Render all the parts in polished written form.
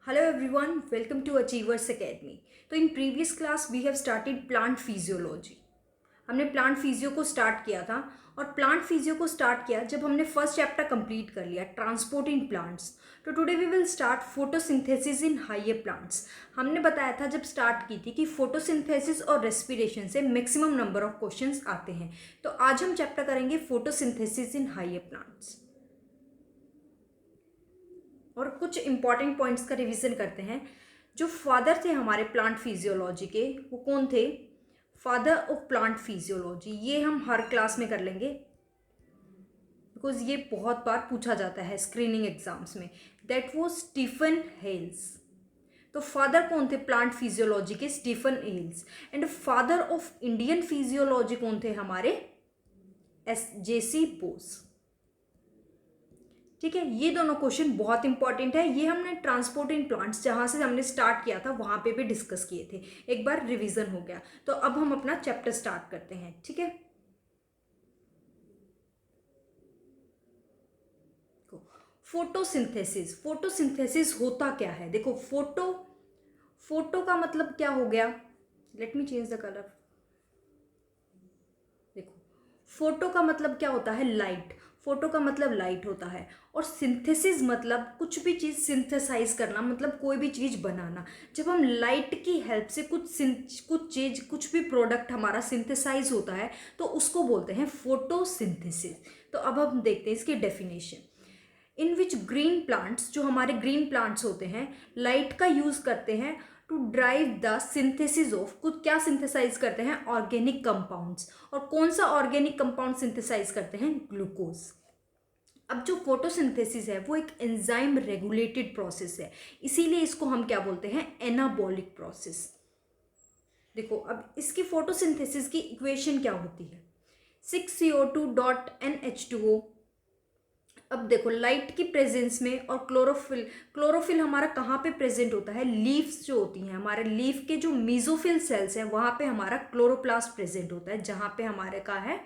Hello everyone, welcome to Achievers Academy. तो in previous class we have started plant physiology. हमने plant physio को start किया था और प्लांट फिजियो को स्टार्ट किया जब हमने फर्स्ट चैप्टर कंप्लीट कर लिया ट्रांसपोर्ट इन प्लांट्स. तो today we will start photosynthesis in higher plants. हमने बताया था जब स्टार्ट की थी कि फोटोसिंथेसिस और रेस्पिरेशन से मैक्सिमम नंबर ऑफ क्वेश्चंस आते हैं. तो आज हम चैप्टर करेंगे फोटोसिंथेसिस इन हायर प्लांट्स और कुछ इंपॉर्टेंट पॉइंट्स का रिवीजन करते हैं. जो फादर थे हमारे प्लांट फिजियोलॉजी के वो कौन थे? Father of plant physiology. ये हम हर क्लास में कर लेंगे बिकॉज ये बहुत बार पूछा जाता है स्क्रीनिंग एग्जाम्स में. दैट वो स्टीफन हेल्स. तो फादर कौन थे प्लांट फिजियोलॉजी के? Stephen Hales. And father of Indian physiology कौन थे हमारे? JC बोस. ठीक है, ये दोनों क्वेश्चन बहुत इंपॉर्टेंट है. ये हमने ट्रांसपोर्ट इन प्लांट्स जहाँ से हमने स्टार्ट किया था वहाँ पे भी डिस्कस किए थे. एक बार रिवीजन हो गया. तो अब हम अपना चैप्टर स्टार्ट करते हैं. ठीक है, फोटोसिंथेसिस. फोटोसिंथेसिस होता क्या है? देखो, फोटो का मतलब क्या हो गया? Let me change the colour. देखो, फोटो का मतलब क्या होता है? लाइट. फोटो का मतलब लाइट होता है. और सिंथेसिस मतलब कुछ भी चीज़ सिंथेसाइज करना, मतलब कोई भी चीज़ बनाना. जब हम लाइट की हेल्प से कुछ भी प्रोडक्ट हमारा सिंथेसाइज होता है तो उसको बोलते हैं फोटोसिंथेसिस. तो अब हम देखते हैं इसकी डेफिनेशन. इन विच ग्रीन प्लांट्स, जो हमारे ग्रीन प्लांट्स होते हैं, लाइट का यूज़ करते हैं to drive the synthesis of, कुछ क्या सिंथेसाइज करते हैं? Organic compounds. और कौन सा ऑर्गेनिक कंपाउंड सिंथेसाइज करते हैं? ग्लूकोज. अब जो फोटोसिंथेसिस है वो एक एंजाइम रेगुलेटेड प्रोसेस है, इसीलिए इसको हम क्या बोलते हैं? Anabolic process. देखो, अब इसकी फोटोसिंथेसिस की इक्वेशन क्या होती है? 6CO2 dot NH2O. अब देखो, लाइट की प्रेजेंस में और क्लोरोफिल हमारा कहाँ पे प्रेजेंट होता है? लीव्स जो होती हैं, हमारे लीफ के जो मीजोफिल सेल्स हैं वहाँ पे हमारा क्लोरोप्लास्ट प्रेजेंट होता है, जहाँ पे हमारे का है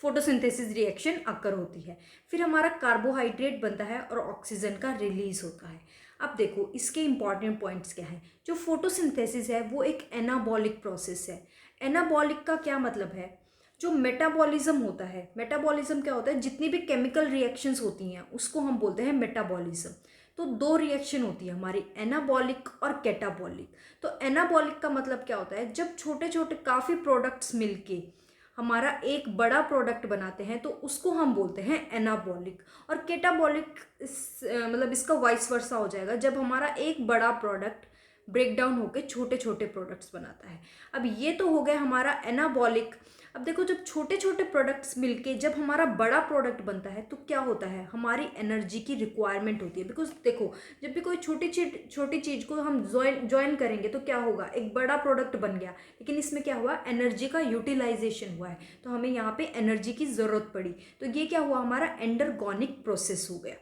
फोटोसिंथेसिस रिएक्शन अकर होती है. फिर हमारा कार्बोहाइड्रेट बनता है और ऑक्सीजन का रिलीज होता है. अब देखो, इसके इंपॉर्टेंट पॉइंट्स क्या हैं. जो फोटोसिंथेसिस है वो एक एनाबॉलिक प्रोसेस है. एनाबॉलिक का क्या मतलब है? जो मेटाबॉलिज्म होता है, मेटाबॉलिज्म क्या होता है? जितनी भी केमिकल रिएक्शंस होती हैं उसको हम बोलते हैं मेटाबॉलिज्म. तो दो रिएक्शन होती है हमारी, एनाबॉलिक और कैटाबॉलिक. तो एनाबॉलिक का मतलब क्या होता है? जब छोटे छोटे काफ़ी प्रोडक्ट्स मिलके हमारा एक बड़ा प्रोडक्ट बनाते हैं तो उसको हम बोलते हैं एनाबॉलिक. और कैटाबॉलिक मतलब इसका वाइस वर्सा हो जाएगा, जब हमारा एक बड़ा प्रोडक्ट ब्रेक डाउन होकर छोटे छोटे प्रोडक्ट्स बनाता है. अब ये तो हो गया हमारा एनाबॉलिक. अब देखो, जब छोटे छोटे प्रोडक्ट्स मिलके जब हमारा बड़ा प्रोडक्ट बनता है तो क्या होता है? हमारी एनर्जी की रिक्वायरमेंट होती है. बिकॉज देखो, जब भी कोई छोटी चीज़ को हम ज्वाइन करेंगे तो क्या होगा? एक बड़ा प्रोडक्ट बन गया, लेकिन इसमें क्या हुआ? एनर्जी का यूटिलाइजेशन हुआ है, तो हमें यहाँ पे एनर्जी की ज़रूरत पड़ी. तो ये क्या हुआ? हमारा एंडरगोनिक प्रोसेस हो गया.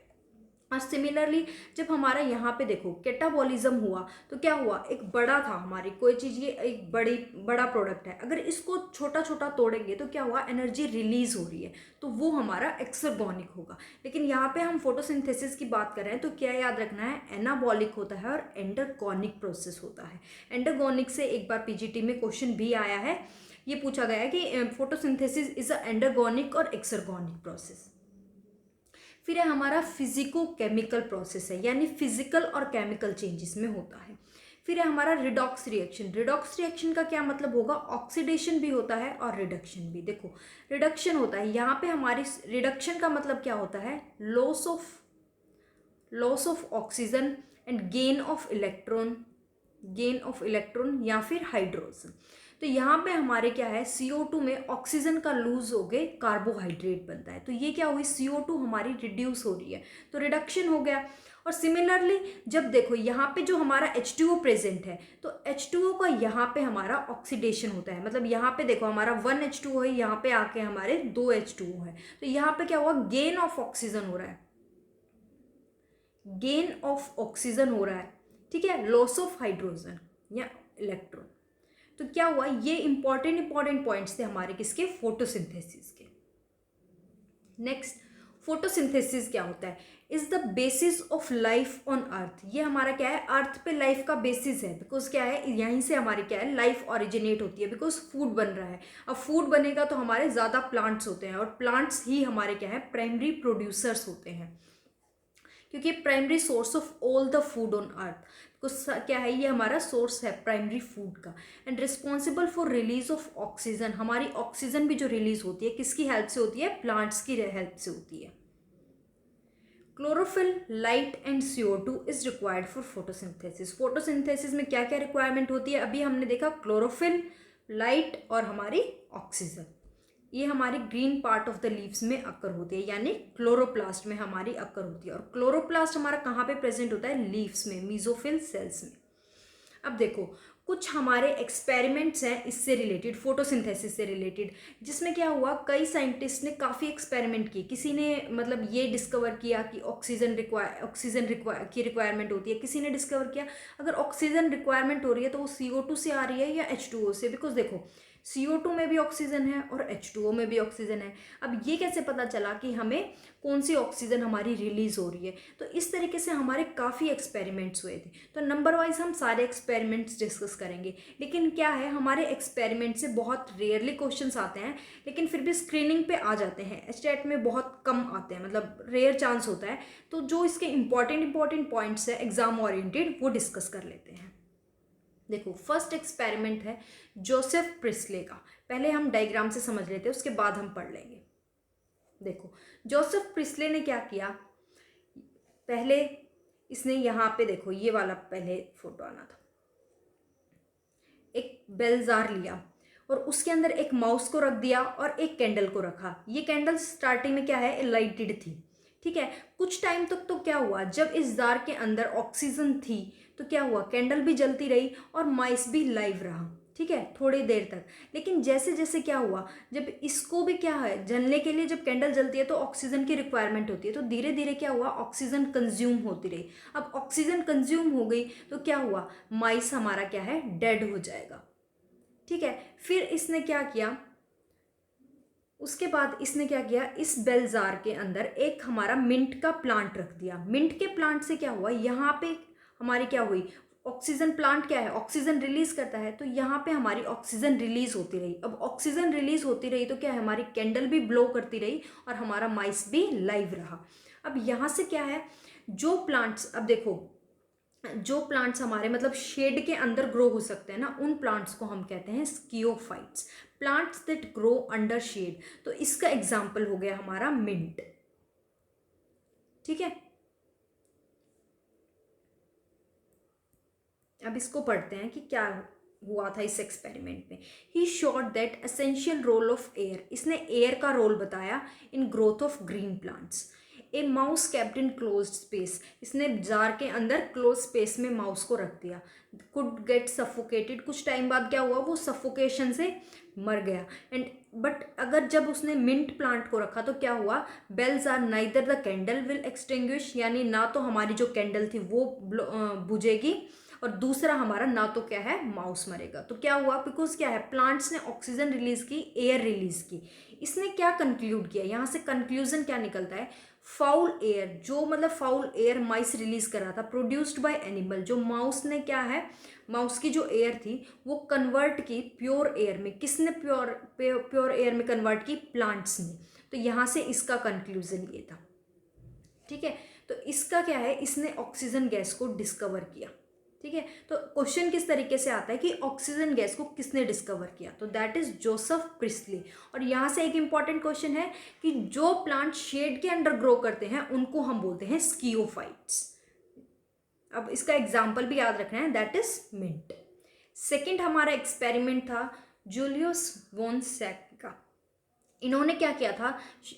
और सिमिलरली जब हमारा यहाँ पे देखो कैटाबॉलिज्म हुआ तो क्या हुआ? एक बड़ा था हमारी कोई चीज़, ये एक बड़ा प्रोडक्ट है, अगर इसको छोटा छोटा तोड़ेंगे तो क्या हुआ? एनर्जी रिलीज हो रही है, तो वो हमारा एक्सरगोनिक होगा. लेकिन यहाँ पे हम फोटोसिंथेसिस की बात कर रहे हैं तो क्या याद रखना है? एनाबॉलिक होता है और एंडरगोनिक प्रोसेस होता है. एंडरगोनिक से एक बार PGT में क्वेश्चन भी आया है, ये पूछा गया है कि फोटोसिंथेसिस इज अ एंडरगोनिक और एक्सरगोनिक प्रोसेस. फिर है हमारा फिजिको केमिकल प्रोसेस है, यानी फिजिकल और केमिकल चेंजेस में होता है. फिर है हमारा रिडॉक्स रिएक्शन. रिडॉक्स रिएक्शन का क्या मतलब होगा? ऑक्सीडेशन भी होता है और रिडक्शन भी. देखो, रिडक्शन होता है यहाँ पे हमारी, रिडक्शन का मतलब क्या होता है? Loss of oxygen and gain of electron या फिर हाइड्रोजन. तो यहाँ पे हमारे क्या है? CO2 में ऑक्सीजन का लूज हो गए कार्बोहाइड्रेट बनता है, तो ये क्या हुई? CO2 हमारी रिड्यूस हो रही है, तो रिडक्शन हो गया. और सिमिलरली जब देखो यहाँ पे जो हमारा H2O प्रेजेंट है तो H2O का यहाँ पे हमारा ऑक्सीडेशन होता है. मतलब यहाँ पे देखो हमारा 1 H2O है, यहाँ पे आके हमारे 2 H2O है, तो यहाँ पे क्या हुआ? गेन ऑफ ऑक्सीजन हो रहा है, गेन ऑफ ऑक्सीजन हो रहा है. ठीक है, लॉस ऑफ हाइड्रोजन या इलेक्ट्रॉन. तो क्या हुआ? ये इंपॉर्टेंट पॉइंट्स थे हमारे किसके? फोटोसिंथेसिस के. नेक्स्ट, फोटोसिंथेसिस क्या होता है? Is the basis of life on earth. ये हमारा क्या है, अर्थ पे लाइफ का बेसिस है। बिकॉज क्या है, यहीं से हमारी क्या है, लाइफ ओरिजिनेट होती है। बिकॉज फूड बन रहा है। अब फूड बनेगा तो हमारे ज़्यादा प्लांट्स होते हैं, और प्लांट्स ही हमारे क्या है, प्राइमरी प्रोड्यूसर्स होते हैं, क्योंकि primary source of all the food on earth. कुछ क्या है, ये हमारा सोर्स है प्राइमरी फूड का। And responsible for release of oxygen. हमारी ऑक्सीजन भी जो रिलीज होती है किसकी हेल्प से होती है? प्लांट्स की हेल्प से होती है। Chlorophyll, light and CO2 is required for photosynthesis. Photosynthesis में क्या क्या रिक्वायरमेंट होती है? अभी हमने देखा क्लोरोफिल, लाइट और हमारी ऑक्सीजन। ये हमारी green part of the leaves में अकर होती है, यानी क्लोरोप्लास्ट में हमारी अकर होती है। और क्लोरोप्लास्ट हमारा कहाँ पे प्रेजेंट होता है? लीव्स में, मीजोफिल सेल्स में। अब देखो, कुछ हमारे एक्सपेरिमेंट्स हैं इससे रिलेटेड, फोटोसिंथेसिस से रिलेटेड, जिसमें क्या हुआ, कई साइंटिस्ट ने काफ़ी एक्सपेरिमेंट किए। किसी ने मतलब ये डिस्कवर किया कि ऑक्सीजन की रिक्वायरमेंट होती है। किसी ने डिस्कवर किया अगर ऑक्सीजन रिक्वायरमेंट हो रही है तो वो CO2 से आ रही है या H2O से। बिकॉज देखो, CO2 में भी ऑक्सीजन है और H2O में भी ऑक्सीजन है। अब ये कैसे पता चला कि हमें कौन सी ऑक्सीजन हमारी रिलीज हो रही है? तो इस तरीके से हमारे काफ़ी एक्सपेरिमेंट्स हुए थे। तो नंबर वाइज हम सारे एक्सपेरिमेंट्स डिस्कस करेंगे। लेकिन क्या है, हमारे एक्सपेरिमेंट से बहुत रेयरली क्वेश्चंस आते हैं, लेकिन फिर भी स्क्रीनिंग पे आ जाते हैं। स्टेट में बहुत कम आते हैं, मतलब रेयर चांस होता है। तो जो इसके इंपॉर्टेंट पॉइंट्स है एग्जाम ओरिएंटेड, वो डिस्कस कर लेते हैं। देखो, फर्स्ट एक्सपेरिमेंट है जोसेफ प्रिस्ले का। पहले हम डायग्राम से समझ लेते हैं, उसके बाद हम पढ़ लेंगे। देखो, जोसेफ प्रिस्ले ने क्या किया, पहले इसने यहाँ पे देखो, ये वाला पहले फोटो आना था। एक बेल जार लिया और उसके अंदर एक माउस को रख दिया और एक कैंडल को रखा। ये कैंडल स्टार्टिंग में क्या है, लाइटेड थी, ठीक है। कुछ टाइम तक तो क्या हुआ, जब इस जार के अंदर ऑक्सीजन थी तो क्या हुआ, कैंडल भी जलती रही और माइस भी लाइव रहा, ठीक है, थोड़ी देर तक। लेकिन जैसे जैसे क्या हुआ, जब इसको भी क्या है, जलने के लिए जब कैंडल जलती है तो ऑक्सीजन की रिक्वायरमेंट होती है। तो धीरे धीरे क्या हुआ, ऑक्सीजन कंज्यूम होती रही। अब ऑक्सीजन कंज्यूम हो गई तो क्या हुआ, माइस हमारा क्या है, डेड हो जाएगा, ठीक है। फिर इसने क्या किया, उसके बाद इसने क्या किया, इस बेल जार के अंदर एक हमारा मिंट का प्लांट रख दिया। मिंट के प्लांट से क्या हुआ, यहाँ पे हमारी क्या हुई, ऑक्सीजन, प्लांट क्या है, ऑक्सीजन रिलीज करता है, तो यहाँ पे हमारी ऑक्सीजन रिलीज होती रही। अब ऑक्सीजन रिलीज होती रही तो क्या है, हमारी कैंडल भी ब्लो करती रही और हमारा माइस भी लाइव रहा। अब यहाँ से क्या है, जो प्लांट्स, अब देखो, जो प्लांट्स हमारे मतलब शेड के अंदर ग्रो हो सकते हैं ना, उन प्लांट्स को हम कहते हैं sciophytes, plants that grow under shade. तो इसका एग्जाम्पल हो गया हमारा मिंट, ठीक है। अब इसको पढ़ते हैं कि क्या हुआ था इस एक्सपेरिमेंट में। He showed that essential role of air, इसने एयर का रोल बताया in growth of green plants. A mouse kept in close space, इसने जार के अंदर क्लोज स्पेस में माउस को रख दिया। कुड गेट सफोकेटेड, कुछ टाइम बाद क्या हुआ, वो सफोकेशन से मर गया। एंड बट अगर जब उसने मिंट प्लांट को रखा तो क्या हुआ, bells are neither the candle will extinguish, यानी ना तो हमारी जो कैंडल थी वो बुझेगी और दूसरा हमारा ना तो क्या है, माउस मरेगा। तो क्या हुआ, बिकॉज क्या है, प्लांट्स ने ऑक्सीजन रिलीज की, एयर रिलीज की। इसने क्या कंक्लूड किया, यहाँ से कंक्लूजन क्या निकलता है, फाउल एयर, जो मतलब फाउल एयर माइस रिलीज कर रहा था, प्रोड्यूस्ड बाय एनिमल, जो माउस ने क्या है, माउस की जो एयर थी वो कन्वर्ट की प्योर एयर में। किसने प्योर एयर में कन्वर्ट की, प्लांट्स ने। तो यहाँ से इसका कंक्लूजन ये था, ठीक है। तो इसका क्या है, इसने ऑक्सीजन गैस को डिस्कवर किया, ठीक है। तो क्वेश्चन किस तरीके से आता है कि ऑक्सीजन गैस को किसने डिस्कवर किया, तो दैट इज जोसेफ प्रिस्ली। और यहाँ से एक इंपॉर्टेंट क्वेश्चन है कि जो प्लांट शेड के अंडर ग्रो करते हैं उनको हम बोलते हैं स्कियोफाइट्स। अब इसका एग्जाम्पल भी याद रखना है, दैट इज मिंट। सेकेंड हमारा एक्सपेरिमेंट था जूलियस वॉन सैक का। इन्होंने क्या किया था,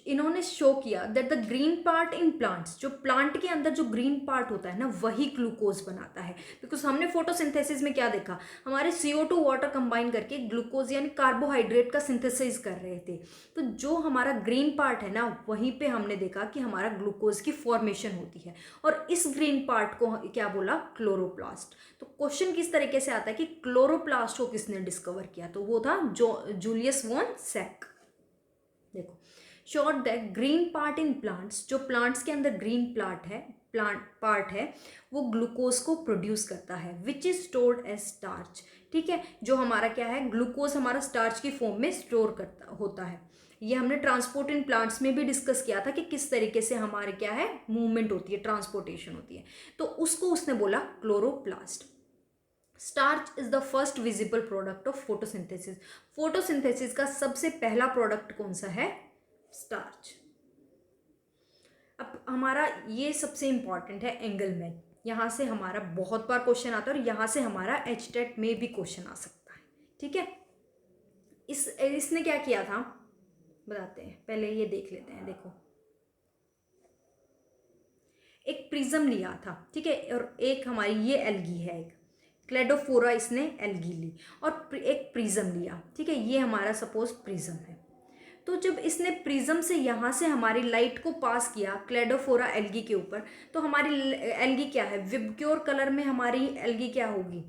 इन्होंने शो किया that the green part in plants, जो प्लांट के अंदर जो ग्रीन पार्ट होता है ना, वही ग्लूकोज बनाता है। बिकॉज हमने फोटोसिंथेसिस में क्या देखा, हमारे CO2 वाटर कंबाइन करके ग्लूकोज यानी कार्बोहाइड्रेट का सिंथेसाइज कर रहे थे। तो जो हमारा ग्रीन पार्ट है ना, वहीं पे हमने देखा कि हमारा ग्लूकोज की फॉर्मेशन होती है। और इस ग्रीन पार्ट को क्या बोला, क्लोरोप्लास्ट। तो क्वेश्चन किस तरीके से आता है कि क्लोरोप्लास्ट को किसने डिस्कवर किया, तो वो था जूलियस वॉन सैक। देखो, showed that green part in plants, जो प्लांट्स के अंदर ग्रीन प्लांट पार्ट है वो ग्लूकोज को प्रोड्यूस करता है, which is stored as starch. ठीक है, जो हमारा क्या है, ग्लूकोज हमारा स्टार्च की फॉर्म में स्टोर करता होता है। ये हमने ट्रांसपोर्ट इन प्लांट्स में भी डिस्कस किया था कि किस तरीके से हमारे क्या है मूवमेंट होती है, ट्रांसपोर्टेशन होती है। तो उसको उसने बोला chloroplast. Starch is the first visible product of photosynthesis. Photosynthesis का सबसे पहला प्रोडक्ट कौन सा है, स्टार्च। अब हमारा ये सबसे इंपॉर्टेंट है एंगलमैन, यहाँ से हमारा बहुत बार क्वेश्चन आता है और यहाँ से हमारा एचटेट में भी क्वेश्चन आ सकता है। ठीक है, इसने क्या किया था बताते हैं, पहले ये देख लेते हैं। देखो, एक प्रिज्म लिया था, ठीक है, और एक हमारी ये एल्गी है, एक क्लेडोफोरा इसने एल्गी ली, और एक प्रिज्म लिया। ठीक है, ये हमारा सपोज प्रिज्म है। तो जब इसने प्रिज्म से यहाँ से हमारी लाइट को पास किया क्लेडोफोरा एल्गी के ऊपर, तो हमारी एल्गी क्या है, विबग्योर कलर में हमारी एल्गी क्या होगी,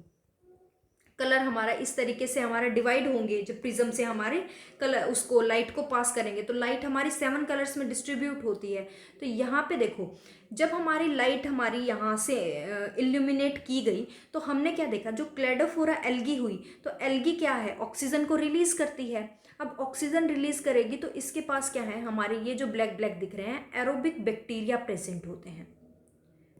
कलर हमारा इस तरीके से हमारा डिवाइड होंगे। जब प्रिज्म से हमारे कलर उसको लाइट को पास करेंगे तो लाइट हमारी 7 कलर्स में डिस्ट्रीब्यूट होती है। तो यहाँ पे देखो, जब हमारी लाइट हमारी यहाँ से इल्यूमिनेट की गई तो हमने क्या देखा, जो क्लेडोफोरा एल्गी हुई, तो एल्गी क्या है, ऑक्सीजन को रिलीज करती है। अब ऑक्सीजन रिलीज करेगी तो इसके पास क्या है, हमारे ये जो ब्लैक ब्लैक दिख रहे हैं, एरोबिक बैक्टीरिया प्रेजेंट होते हैं,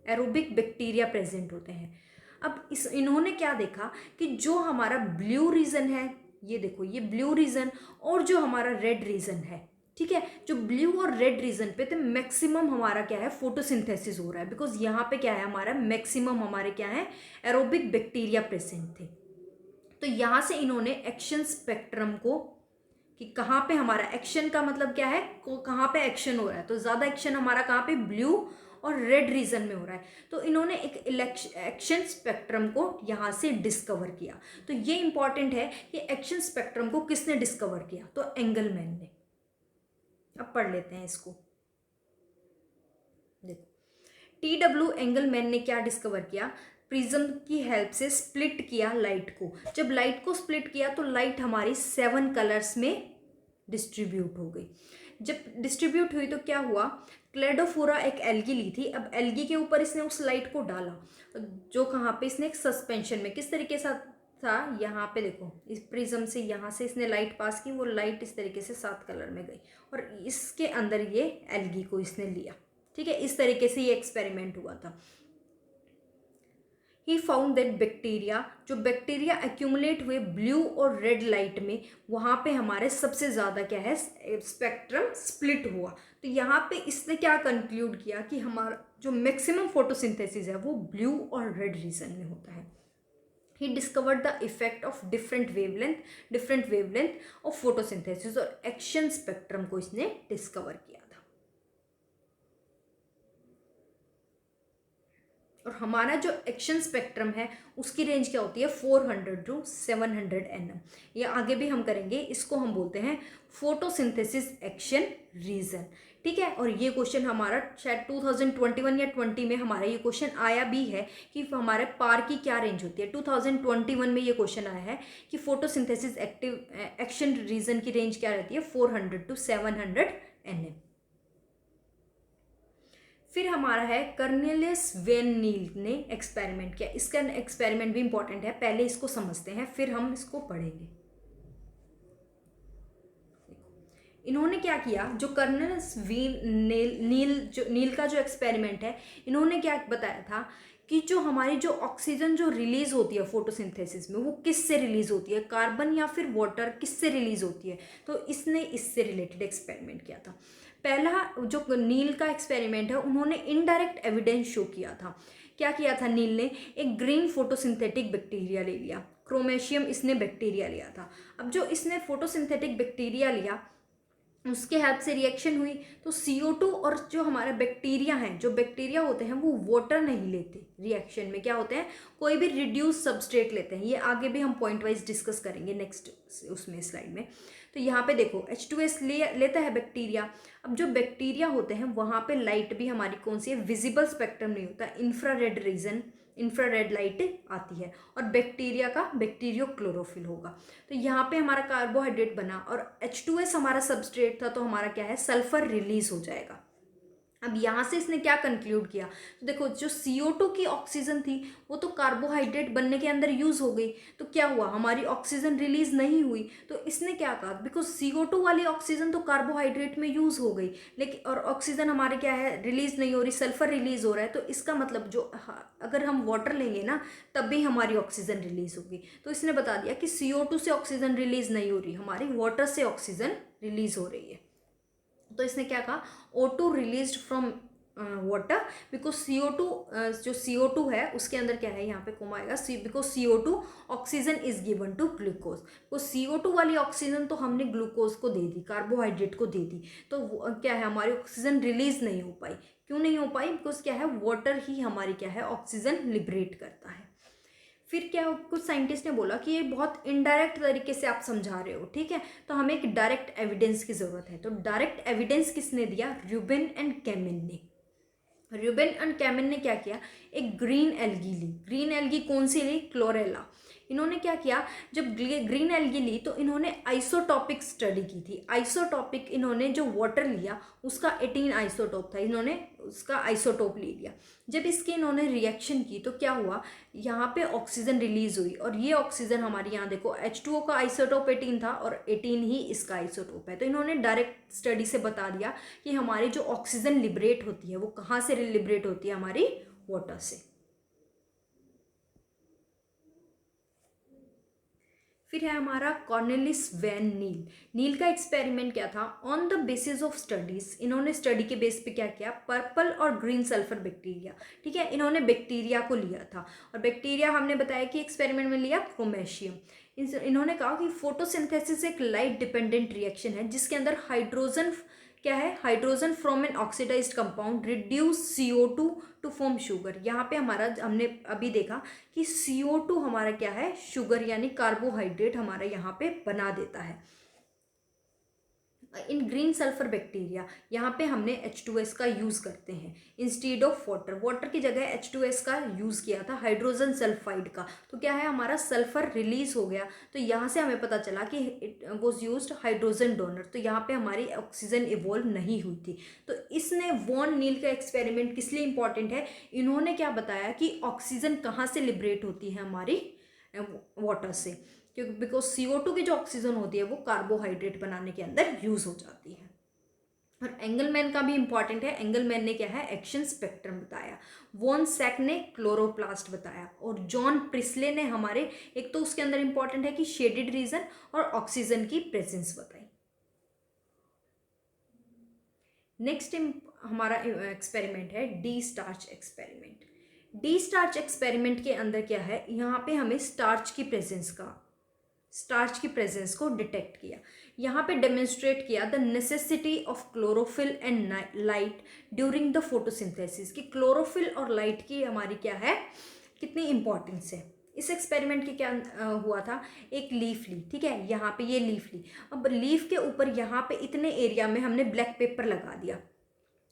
एरोबिक बैक्टीरिया प्रेजेंट होते हैं। अब इन्होंने क्या देखा कि जो हमारा ब्लू रीजन है, ये देखो, ये ब्लू रीजन और जो हमारा रेड रीजन है, ठीक है, जो ब्लू और रेड रीजन पे तो मैक्सिमम हमारा क्या है, फोटोसिंथेसिस हो रहा है, बिकॉज यहाँ पे क्या है, हमारा मैक्सिमम हमारे क्या है, एरोबिक बैक्टीरिया प्रेजेंट थे। तो यहाँ से इन्होंने एक्शन स्पेक्ट्रम को, कि कहाँ पे हमारा एक्शन का मतलब क्या है, कहाँ पे एक्शन हो रहा है, तो ज़्यादा एक्शन हमारा कहाँ पे, ब्लू और रेड रीजन में हो रहा है। तो इन्होंने एक एक्शन स्पेक्ट्रम को यहाँ से डिस्कवर किया। तो ये इंपॉर्टेंट है कि एक्शन स्पेक्ट्रम को किसने डिस्कवर किया, तो एंगलमैन ने। अब पढ़ लेते हैं इसको। देखो, TW एंगलमैन ने क्या डिस्कवर किया, प्रिज्म की हेल्प से स्प्लिट किया लाइट को। जब लाइट को स्प्लिट किया तो लाइट हमारी 7 कलर्स में डिस्ट्रीब्यूट हो गई। जब डिस्ट्रीब्यूट हुई तो क्या हुआ, क्लेडोफोरा एक एल्गी ली थी, अब एल्गी के ऊपर इसने उस लाइट को डाला, जो कहाँ पे, इसने एक सस्पेंशन में, किस तरीके से था, यहाँ पे देखो, इस प्रिज्म से यहाँ से इसने लाइट पास की, वो लाइट इस तरीके से 7 कलर में गई और इसके अंदर ये एल्गी को इसने लिया। ठीक है, इस तरीके से ये एक्सपेरिमेंट हुआ था। ही फाउंड दैट बैक्टीरिया, जो बैक्टीरिया एक्यूमुलेट हुए ब्लू और रेड लाइट में, वहाँ पे हमारे सबसे ज़्यादा क्या है, स्पेक्ट्रम स्प्लिट हुआ। तो यहाँ पे इसने क्या कंक्लूड किया कि हमारा जो मैक्सिमम फोटोसिंथेसिस है वो ब्लू और रेड रीजन में होता है। He discovered the effect of different wavelength of photosynthesis, और एक्शन स्पेक्ट्रम को इसने डिस्कवर किया था। और हमारा जो एक्शन स्पेक्ट्रम है उसकी रेंज क्या होती है, 400 to 700 nm। ये आगे भी हम करेंगे, इसको हम बोलते हैं फोटोसिंथेसिस एक्शन रीजन। ठीक है, और ये क्वेश्चन हमारा शायद 2021 या 20 में हमारा ये क्वेश्चन आया भी है कि हमारे पार की क्या रेंज होती है। 2021 में ये क्वेश्चन आया है कि फोटोसिंथेसिस एक्शन रीजन की रेंज क्या रहती है, 400 to 700 nm। फिर हमारा है कर्नेलियस वेन नील ने एक्सपेरिमेंट किया। इसका एक्सपेरिमेंट भी इंपॉर्टेंट है, पहले इसको समझते हैं फिर हम इसको पढ़ेंगे। इन्होंने क्या किया, जो कर्नेलियस नील का जो एक्सपेरिमेंट है, इन्होंने क्या बताया था कि जो हमारी जो ऑक्सीजन जो रिलीज होती है फोटोसिंथेसिस में, वो किससे रिलीज होती है, कार्बन या फिर वाटर, किससे रिलीज होती है। तो इसने इससे रिलेटेड एक्सपेरिमेंट किया था। पहला जो नील का एक्सपेरिमेंट है, उन्होंने इनडायरेक्ट एविडेंस शो किया था। क्या किया था नील ने, एक ग्रीन फोटोसिंथेटिक बैक्टीरिया ले लिया, क्रोमेशियम इसने बैक्टीरिया लिया था। अब जो इसने फोटोसिंथेटिक बैक्टीरिया लिया, उसके हेल्प से रिएक्शन हुई, तो CO2 और जो हमारा बैक्टीरिया हैं, जो बैक्टीरिया होते हैं वो वाटर नहीं लेते, रिएक्शन में क्या होते हैं, कोई भी रिड्यूस सबस्ट्रेट लेते हैं। ये आगे भी हम पॉइंट वाइज डिस्कस करेंगे नेक्स्ट उसमें स्लाइड में। तो यहाँ पे देखो H2S लेता है बैक्टीरिया। अब जो बैक्टीरिया होते हैं वहाँ पे लाइट भी हमारी कौन सी है, विजिबल स्पेक्ट्रम नहीं होता, इंफ्रारेड रीजन इंफ्रारेड लाइट आती है, और बैक्टीरिया का बैक्टीरियो क्लोरोफिल होगा। तो यहाँ पे हमारा कार्बोहाइड्रेट बना और H2S हमारा सबस्ट्रेट था, तो हमारा क्या है, सल्फर रिलीज हो जाएगा। अब यहाँ से इसने क्या कंक्लूड किया, तो देखो जो CO2 की ऑक्सीजन थी वो तो कार्बोहाइड्रेट बनने के अंदर यूज हो गई, तो क्या हुआ, हमारी ऑक्सीजन रिलीज नहीं हुई। तो इसने क्या कहा, बिकॉज CO2 वाली ऑक्सीजन तो कार्बोहाइड्रेट में यूज हो गई, लेकिन और ऑक्सीजन हमारे क्या है, रिलीज नहीं हो रही, सल्फर रिलीज हो रहा है, तो इसका मतलब जो अगर हम वाटर लेंगे ना तब भी हमारी ऑक्सीजन रिलीज होगी। तो इसने बता दिया कि CO2 से ऑक्सीजन रिलीज नहीं हो रही, हमारी वाटर से ऑक्सीजन रिलीज हो रही है। तो इसने क्या कहा, O2 released from water, because CO2 जो CO2 है उसके अंदर क्या है, यहाँ पे कोमा आएगा, because CO2 oxygen is given to glucose. तो CO2 वाली ऑक्सीजन तो हमने ग्लूकोज को दे दी, कार्बोहाइड्रेट को दे दी, तो क्या है, हमारी ऑक्सीजन रिलीज नहीं हो पाई। क्यों नहीं हो पाई, बिकॉज क्या है, वाटर ही हमारी क्या है, ऑक्सीजन लिबरेट करता है। फिर क्या, कुछ साइंटिस्ट ने बोला कि ये बहुत इनडायरेक्ट तरीके से आप समझा रहे हो, ठीक है, तो हमें एक डायरेक्ट एविडेंस की ज़रूरत है। तो डायरेक्ट एविडेंस किसने दिया, र्यूबेन एंड कैमिन ने। र्यूबेन एंड कैमिन ने क्या किया, एक ग्रीन एल्गी ली। ग्रीन एल्गी कौन सी ली, क्लोरेला। इन्होंने क्या किया, जब ग्रीन एल्गी ली तो इन्होंने आइसोटॉपिक स्टडी की थी। आइसोटॉपिक, इन्होंने जो वाटर लिया उसका 18 आइसोटोप था, इन्होंने उसका आइसोटोप ले लिया। जब इसके इन्होंने रिएक्शन की तो क्या हुआ, यहाँ पे ऑक्सीजन रिलीज हुई, और ये ऑक्सीजन हमारी यहाँ देखो H2O का आइसोटोप 18 था और 18 ही इसका आइसोटोप है। तो इन्होंने डायरेक्ट स्टडी से बता दिया कि हमारी जो ऑक्सीजन लिबरेट होती है वो कहाँ से लिबरेट होती है, हमारी वाटर से। फिर है हमारा कॉर्नेलिस वैन नील। नील का एक्सपेरिमेंट क्या था, on the basis of studies, इन्होंने स्टडी के बेस पे क्या किया, पर्पल और ग्रीन सल्फर बैक्टीरिया, ठीक है, इन्होंने बैक्टीरिया को लिया था, और बैक्टीरिया हमने बताया कि एक्सपेरिमेंट में लिया प्रोमेशियम। इन्होंने कहा कि फोटोसिंथेसिस एक लाइट डिपेंडेंट रिएक्शन है जिसके अंदर हाइड्रोजन क्या है, hydrogen from an oxidised compound reduce CO2 to form sugar. यहाँ पे हमारा हमने अभी देखा कि CO2 हमारा क्या है, शुगर यानी कार्बोहाइड्रेट हमारा यहाँ पे बना देता है। इन ग्रीन सल्फर बैक्टीरिया यहाँ पे हमने H2S का यूज़ करते हैं इंस्टीड ऑफ वाटर। वाटर की जगह H2S का यूज़ किया था, हाइड्रोजन सल्फाइड का। तो क्या है, हमारा सल्फर रिलीज हो गया, तो यहाँ से हमें पता चला कि it was used hydrogen donor. तो यहाँ पे हमारी ऑक्सीजन इवॉल्व नहीं हुई थी। तो इसने वॉन नील का एक्सपेरिमेंट किस लिए इंपॉर्टेंट है, इन्होंने क्या बताया कि ऑक्सीजन कहाँ से लिबरेट होती है, हमारी वाटर से, क्योंकि बिकॉज CO2 की जो ऑक्सीजन होती है वो कार्बोहाइड्रेट बनाने के अंदर यूज हो जाती है। और एंगलमैन का भी इंपॉर्टेंट है। एंगलमैन ने क्या है, एक्शन स्पेक्ट्रम बताया। वॉन सैक ने क्लोरोप्लास्ट बताया, और जॉन प्रिस्ले ने हमारे, एक तो उसके अंदर इंपॉर्टेंट है कि शेडेड रीजन और ऑक्सीजन की प्रेजेंस बताई। नेक्स्ट हमारा एक्सपेरिमेंट है D starch experiment. D starch experiment के अंदर क्या है, यहाँ पे हमें स्टार्च की प्रेजेंस को डिटेक्ट किया। यहाँ पे डेमोन्स्ट्रेट किया the necessity of chlorophyll and light during the photosynthesis, कि क्लोरोफिल और लाइट की हमारी क्या है, कितनी इंपॉर्टेंस है। इस एक्सपेरिमेंट के क्या हुआ था, एक लीफ ली, ठीक है, यहाँ पे ये लीफ ली। अब लीफ के ऊपर यहाँ पे इतने एरिया में हमने ब्लैक पेपर लगा दिया।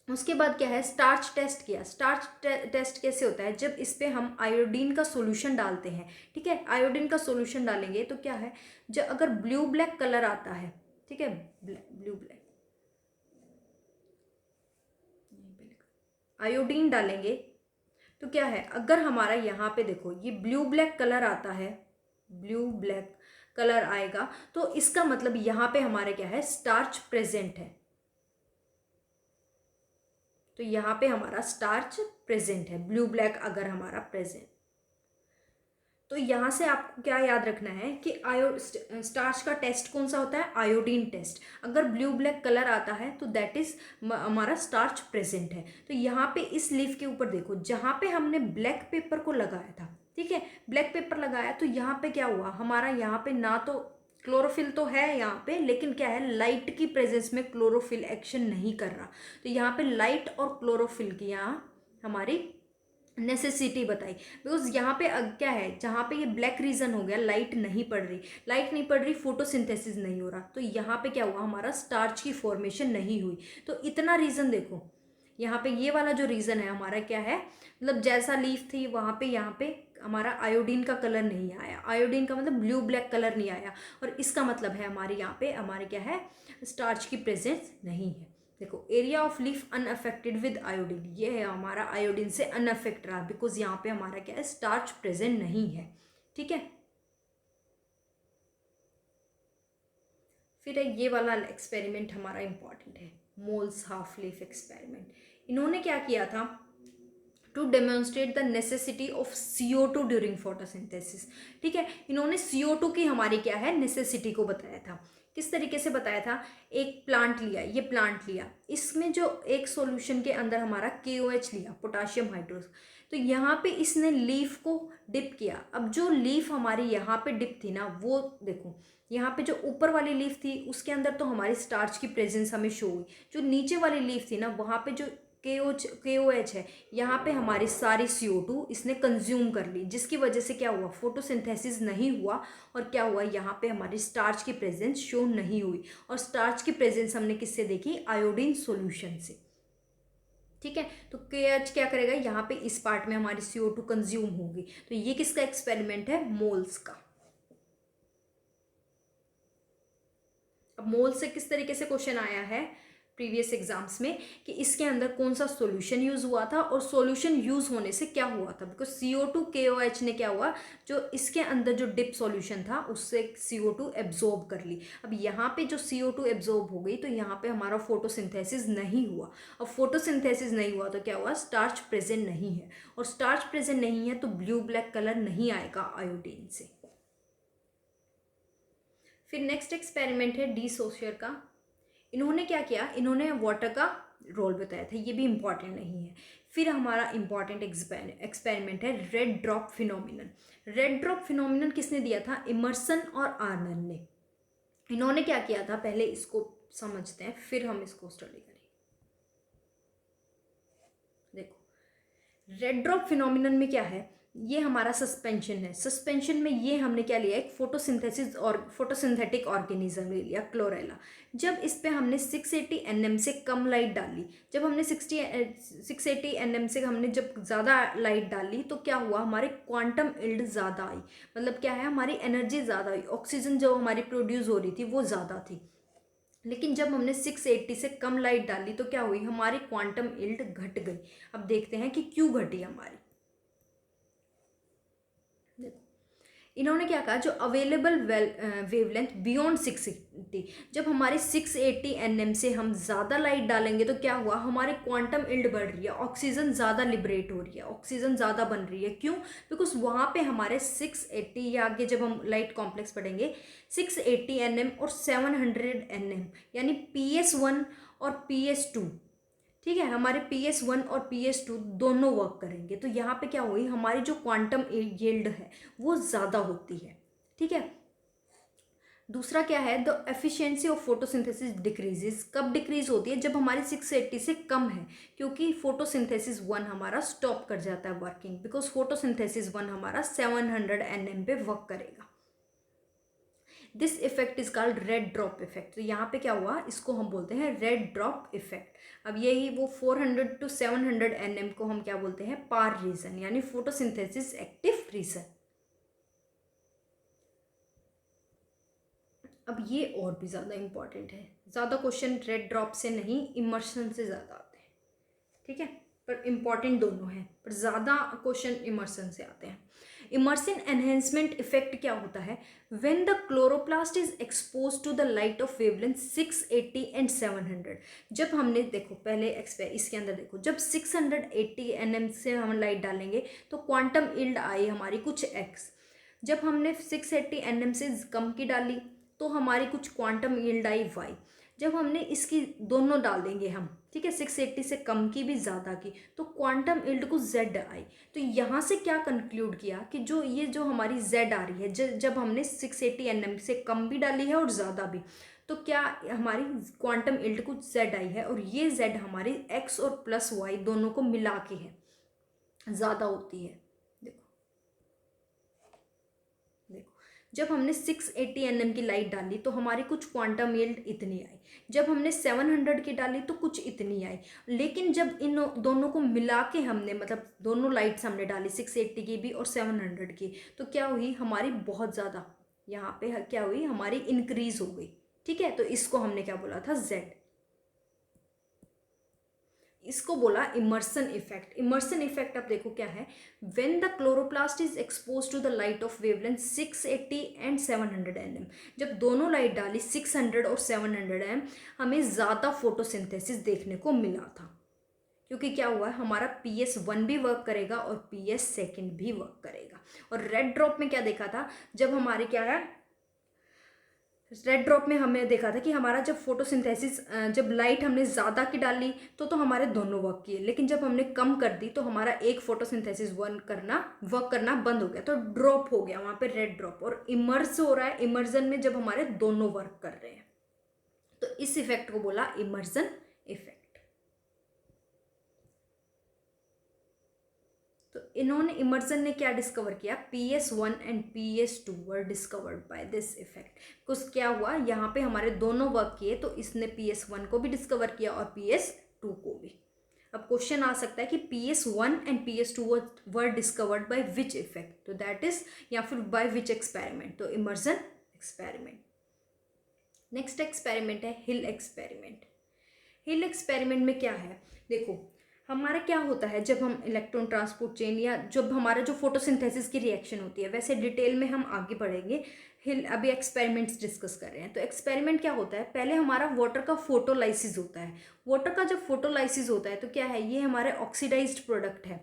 उसके बाद क्या है, स्टार्च टेस्ट किया। स्टार्च टेस्ट कैसे होता है, जब इस पे हम आयोडीन का सॉल्यूशन डालते हैं, ठीक है, आयोडीन का सॉल्यूशन डालेंगे तो क्या है, जब अगर ब्लू ब्लैक कलर आता है, ठीक है, ब्लू ब्लैक, आयोडीन डालेंगे तो क्या है, अगर हमारा यहाँ पे देखो ये ब्लू ब्लैक कलर आता है, ब्लू ब्लैक कलर आएगा, तो इसका मतलब यहाँ पे हमारे क्या है, स्टार्च प्रेजेंट है। तो यहाँ पे हमारा स्टार्च प्रेजेंट है, ब्लू ब्लैक अगर हमारा प्रेजेंट। तो यहाँ से आपको क्या याद रखना है कि स्टार्च का टेस्ट कौन सा होता है, आयोडीन टेस्ट। अगर ब्लू ब्लैक कलर आता है तो दैट इज हमारा स्टार्च प्रेजेंट है। तो यहाँ पे इस लीफ के ऊपर देखो, जहाँ पे हमने ब्लैक पेपर को लगाया था, ठीक है, ब्लैक पेपर लगाया, तो यहाँ पे क्या हुआ, हमारा यहाँ पे ना तो क्लोरोफिल तो है यहाँ पे, लेकिन क्या है, लाइट की प्रेजेंस में क्लोरोफिल एक्शन नहीं कर रहा। तो यहाँ पे लाइट और क्लोरोफिल की यहाँ हमारी नेसेसिटी बताई, बिकॉज यहाँ पे क्या है, जहाँ पे ये ब्लैक रीजन हो गया, लाइट नहीं पड़ रही, फोटोसिंथेसिस नहीं हो रहा, तो यहाँ पे क्या हुआ, हमारा स्टार्च की फॉर्मेशन नहीं हुई। तो इतना रीजन देखो, यहाँ पे ये वाला जो रीज़न है हमारा क्या है, मतलब जैसा लीफ थी वहाँ पे यहाँ पे हमारा आयोडीन का कलर नहीं आया, आयोडीन का मतलब ब्लू ब्लैक कलर नहीं आया, और इसका मतलब है हमारे यहाँ पे हमारे क्या है, स्टार्च की प्रेजेंस नहीं है। देखो area of leaf unaffected with iodine, ये है हमारा आयोडीन से अनअफेक्ट रहा, बिकॉज यहाँ पे हमारा क्या है, स्टार्च प्रेजेंट नहीं है। ठीक है, फिर ये वाला एक्सपेरिमेंट हमारा इंपॉर्टेंट है, मोल्स हाफ लीफ एक्सपेरिमेंट। इन्होंने क्या किया था, to demonstrate the necessity of CO2 during photosynthesis. ठीक है, इन्होंने CO2 की हमारी क्या है, नेसेसिटी को बताया था। किस तरीके से बताया था, एक प्लांट लिया, ये प्लांट लिया, इसमें जो एक सॉल्यूशन के अंदर हमारा KOH लिया, पोटाशियम हाइड्रोक्साइड, तो यहाँ पे इसने लीफ को डिप किया। अब जो लीफ हमारी यहाँ पे डिप थी ना, वो देखो यहाँ पे जो ऊपर वाली लीफ थी उसके अंदर तो हमारी स्टार्च की प्रेजेंस हमें शो हुई, जो नीचे वाली लीफ थी ना वहाँ पे जो KOH है, यहाँ पे हमारी सारी CO2 इसने कंज्यूम कर ली, जिसकी वजह से क्या हुआ, फोटोसिंथेसिस नहीं हुआ, और क्या हुआ, यहाँ पे हमारी स्टार्च की प्रेजेंस शो नहीं हुई। और स्टार्च की प्रेजेंस हमने किससे देखी, आयोडीन सॉल्यूशन से। ठीक है, तो KOH क्या करेगा, यहाँ पे इस पार्ट में हमारी CO2 कंज्यूम होगी। तो ये किसका एक्सपेरिमेंट है, मोल्स का। अब मोल्स से किस तरीके से क्वेश्चन आया है प्रीवियस एग्जाम्स में, कि इसके अंदर कौन सा सॉल्यूशन यूज हुआ था, और सॉल्यूशन यूज होने से क्या हुआ था, बिकॉज CO2 KOH ने क्या हुआ, जो इसके अंदर जो डिप सॉल्यूशन था उससे CO2 एब्जॉर्ब कर ली। अब यहाँ पे जो CO2 एब्जॉर्ब हो गई, तो यहाँ पे हमारा फोटोसिंथेसिस नहीं हुआ। अब फोटोसिंथेसिस नहीं हुआ तो क्या हुआ, स्टार्च प्रेजेंट नहीं है, और स्टार्च प्रेजेंट नहीं है तो ब्लू ब्लैक कलर नहीं आएगा आयोडीन से। फिर नेक्स्ट एक्सपेरिमेंट है डी सोशियर का। इन्होंने क्या किया, इन्होंने वाटर का रोल बताया था, ये भी इम्पॉर्टेंट नहीं है। फिर हमारा इम्पॉर्टेंट एक्सपेरिमेंट है red drop phenomenon. Red drop phenomenon किसने दिया था, इमर्सन और आर्नन ने। इन्होंने क्या किया था, पहले इसको समझते हैं फिर हम इसको स्टडी करेंगे। देखो रेड ड्रॉप फिनोमिनन में क्या है, ये हमारा सस्पेंशन है। सस्पेंशन में ये हमने क्या लिया, एक फोटोसिंथेसिस और फोटोसिंथेटिक ऑर्गेनिज्म ले लिया, क्लोरेला। जब इस पे हमने 680 nm से कम लाइट डाली, जब हमने 680 nm से हमने जब ज़्यादा लाइट डाली, तो क्या हुआ, हमारे क्वांटम इल्ड ज़्यादा आई। मतलब क्या है, हमारी एनर्जी ज़्यादा आई, ऑक्सीजन जो हमारी प्रोड्यूस हो रही थी वो ज़्यादा थी। लेकिन जब हमने 680 से कम लाइट डाली तो क्या हुई, हमारी क्वांटम इल्ड घट गई। अब देखते हैं कि क्यों घटी हमारी। इन्होंने क्या कहा, जो अवेलेबल वेवलेंथ बियॉन्ड 680, जब हमारे 680 nm से हम ज़्यादा लाइट डालेंगे तो क्या हुआ, हमारे क्वांटम इल्ड बढ़ रही है, ऑक्सीजन ज़्यादा लिबरेट हो रही है, ऑक्सीजन ज़्यादा बन रही है। क्यों, बिकॉज वहाँ पे हमारे 680 या आगे जब हम लाइट कॉम्प्लेक्स पढ़ेंगे 680 nm और 700 nm, यानी PS1 और PS2, ठीक है, हमारे PS1 और PS2 दोनों वर्क करेंगे। तो यहाँ पे क्या हुई, हमारी जो क्वांटम यील्ड है वो ज़्यादा होती है। ठीक है, दूसरा क्या है, the efficiency of photosynthesis decreases. कब डिक्रीज होती है, जब हमारी 680 से कम है, क्योंकि फोटोसिंथेसिस 1 हमारा स्टॉप कर जाता है वर्किंग, बिकॉज फोटोसिंथेसिस 1 हमारा 700 nm पे वर्क करेगा। This effect is called red drop effect. तो यहाँ पे क्या हुआ, इसको हम बोलते हैं रेड ड्रॉप इफेक्ट। अब यही वो 400 to 700 nm को हम क्या बोलते हैं, पार रीजन, यानी फोटोसिंथेसिस एक्टिव रीजन। अब ये और भी ज़्यादा इंपॉर्टेंट है, ज़्यादा क्वेश्चन रेड ड्रॉप से नहीं, इमर्शन से ज़्यादा आते हैं। ठीक है, पर इम्पॉर्टेंट दोनों हैं, पर ज़्यादा क्वेश्चन इमर्सन से आते हैं। इमर्सन एनहेंसमेंट इफेक्ट क्या होता है, when the chloroplast is expose to the light of wavelength 680 and 700। जब हमने देखो पहले इसके अंदर देखो, जब 680 nm से हम लाइट डालेंगे तो क्वांटम इल्ड आई हमारी कुछ x। जब हमने 680 nm से कम की डाली तो हमारी कुछ क्वांटम यील्ड आई y। जब हमने इसकी दोनों डाल देंगे हम, ठीक है, 680 से कम की भी ज़्यादा की, तो क्वांटम यील्ड को z आई। तो यहाँ से क्या कंक्लूड किया कि जो हमारी z आ रही है, जब हमने 680 nm से कम भी डाली है और ज़्यादा भी, तो क्या हमारी क्वांटम यील्ड को z आई है, और ये z हमारी x और प्लस y दोनों को मिला के है, ज़्यादा होती है। जब हमने 680 nm की लाइट डाली तो हमारी कुछ क्वांटम यील्ड इतनी आई, जब हमने 700 की डाली तो कुछ इतनी आई। लेकिन जब इन दोनों को मिला के हमने, मतलब दोनों लाइट्स हमने डाली 680 की भी और 700 की, तो क्या हुई हमारी बहुत ज़्यादा, यहाँ पे क्या हुई हमारी इंक्रीज हो गई। ठीक है, तो इसको हमने क्या बोला था, Z। इसको बोला इमर्सन इफेक्ट। इमर्सन इफेक्ट अब देखो क्या है, when the chloroplast is expose to the light of wavelength 680 and 700 nm, जब दोनों लाइट डाली 600 और 700 nm, हमें ज़्यादा फोटोसिंथेसिस देखने को मिला था। क्योंकि क्या हुआ है, हमारा PS1 भी वर्क करेगा और PS2 भी वर्क करेगा। और रेड ड्रॉप में क्या देखा था, जब हमारे क्या है, रेड ड्रॉप में हमने देखा था कि हमारा जब फोटोसिंथेसिस, जब लाइट हमने ज़्यादा की डाली तो हमारे दोनों वर्क किए, लेकिन जब हमने कम कर दी तो हमारा एक फोटोसिंथेसिस वर्क करना बंद हो गया, तो ड्रॉप हो गया वहाँ पे रेड ड्रॉप। और इमर्स हो रहा है, इमर्जन में जब हमारे दोनों वर्क कर रहे हैं, तो इस इफेक्ट को बोला इमर्जन इफेक्ट। तो इन्होंने, इमर्सन ने क्या डिस्कवर किया, PS1 and PS2 were discovered by this effect. कुछ क्या हुआ, यहाँ पे हमारे दोनों वर्क किए, तो इसने PS1 को भी डिस्कवर किया और PS2 को भी। अब क्वेश्चन आ सकता है कि PS1 and PS2 were discovered by which effect, तो दैट इज, या फिर बाय विच एक्सपेरिमेंट, तो इमर्सन एक्सपेरिमेंट। नेक्स्ट एक्सपेरिमेंट है हिल एक्सपेरिमेंट। हिल एक्सपेरिमेंट में क्या है, देखो हमारा क्या होता है, जब हम इलेक्ट्रॉन ट्रांसपोर्ट चेन या जब हमारा जो फोटोसिंथेसिस की रिएक्शन होती है, वैसे डिटेल में हम आगे पढ़ेंगे। हिल अभी एक्सपेरिमेंट्स डिस्कस कर रहे हैं। तो एक्सपेरिमेंट क्या होता है, पहले हमारा वाटर का फोटोलाइसिस होता है। वाटर का जब फोटोलाइसिस होता है तो क्या है, ये हमारे ऑक्सीडाइज्ड प्रोडक्ट है।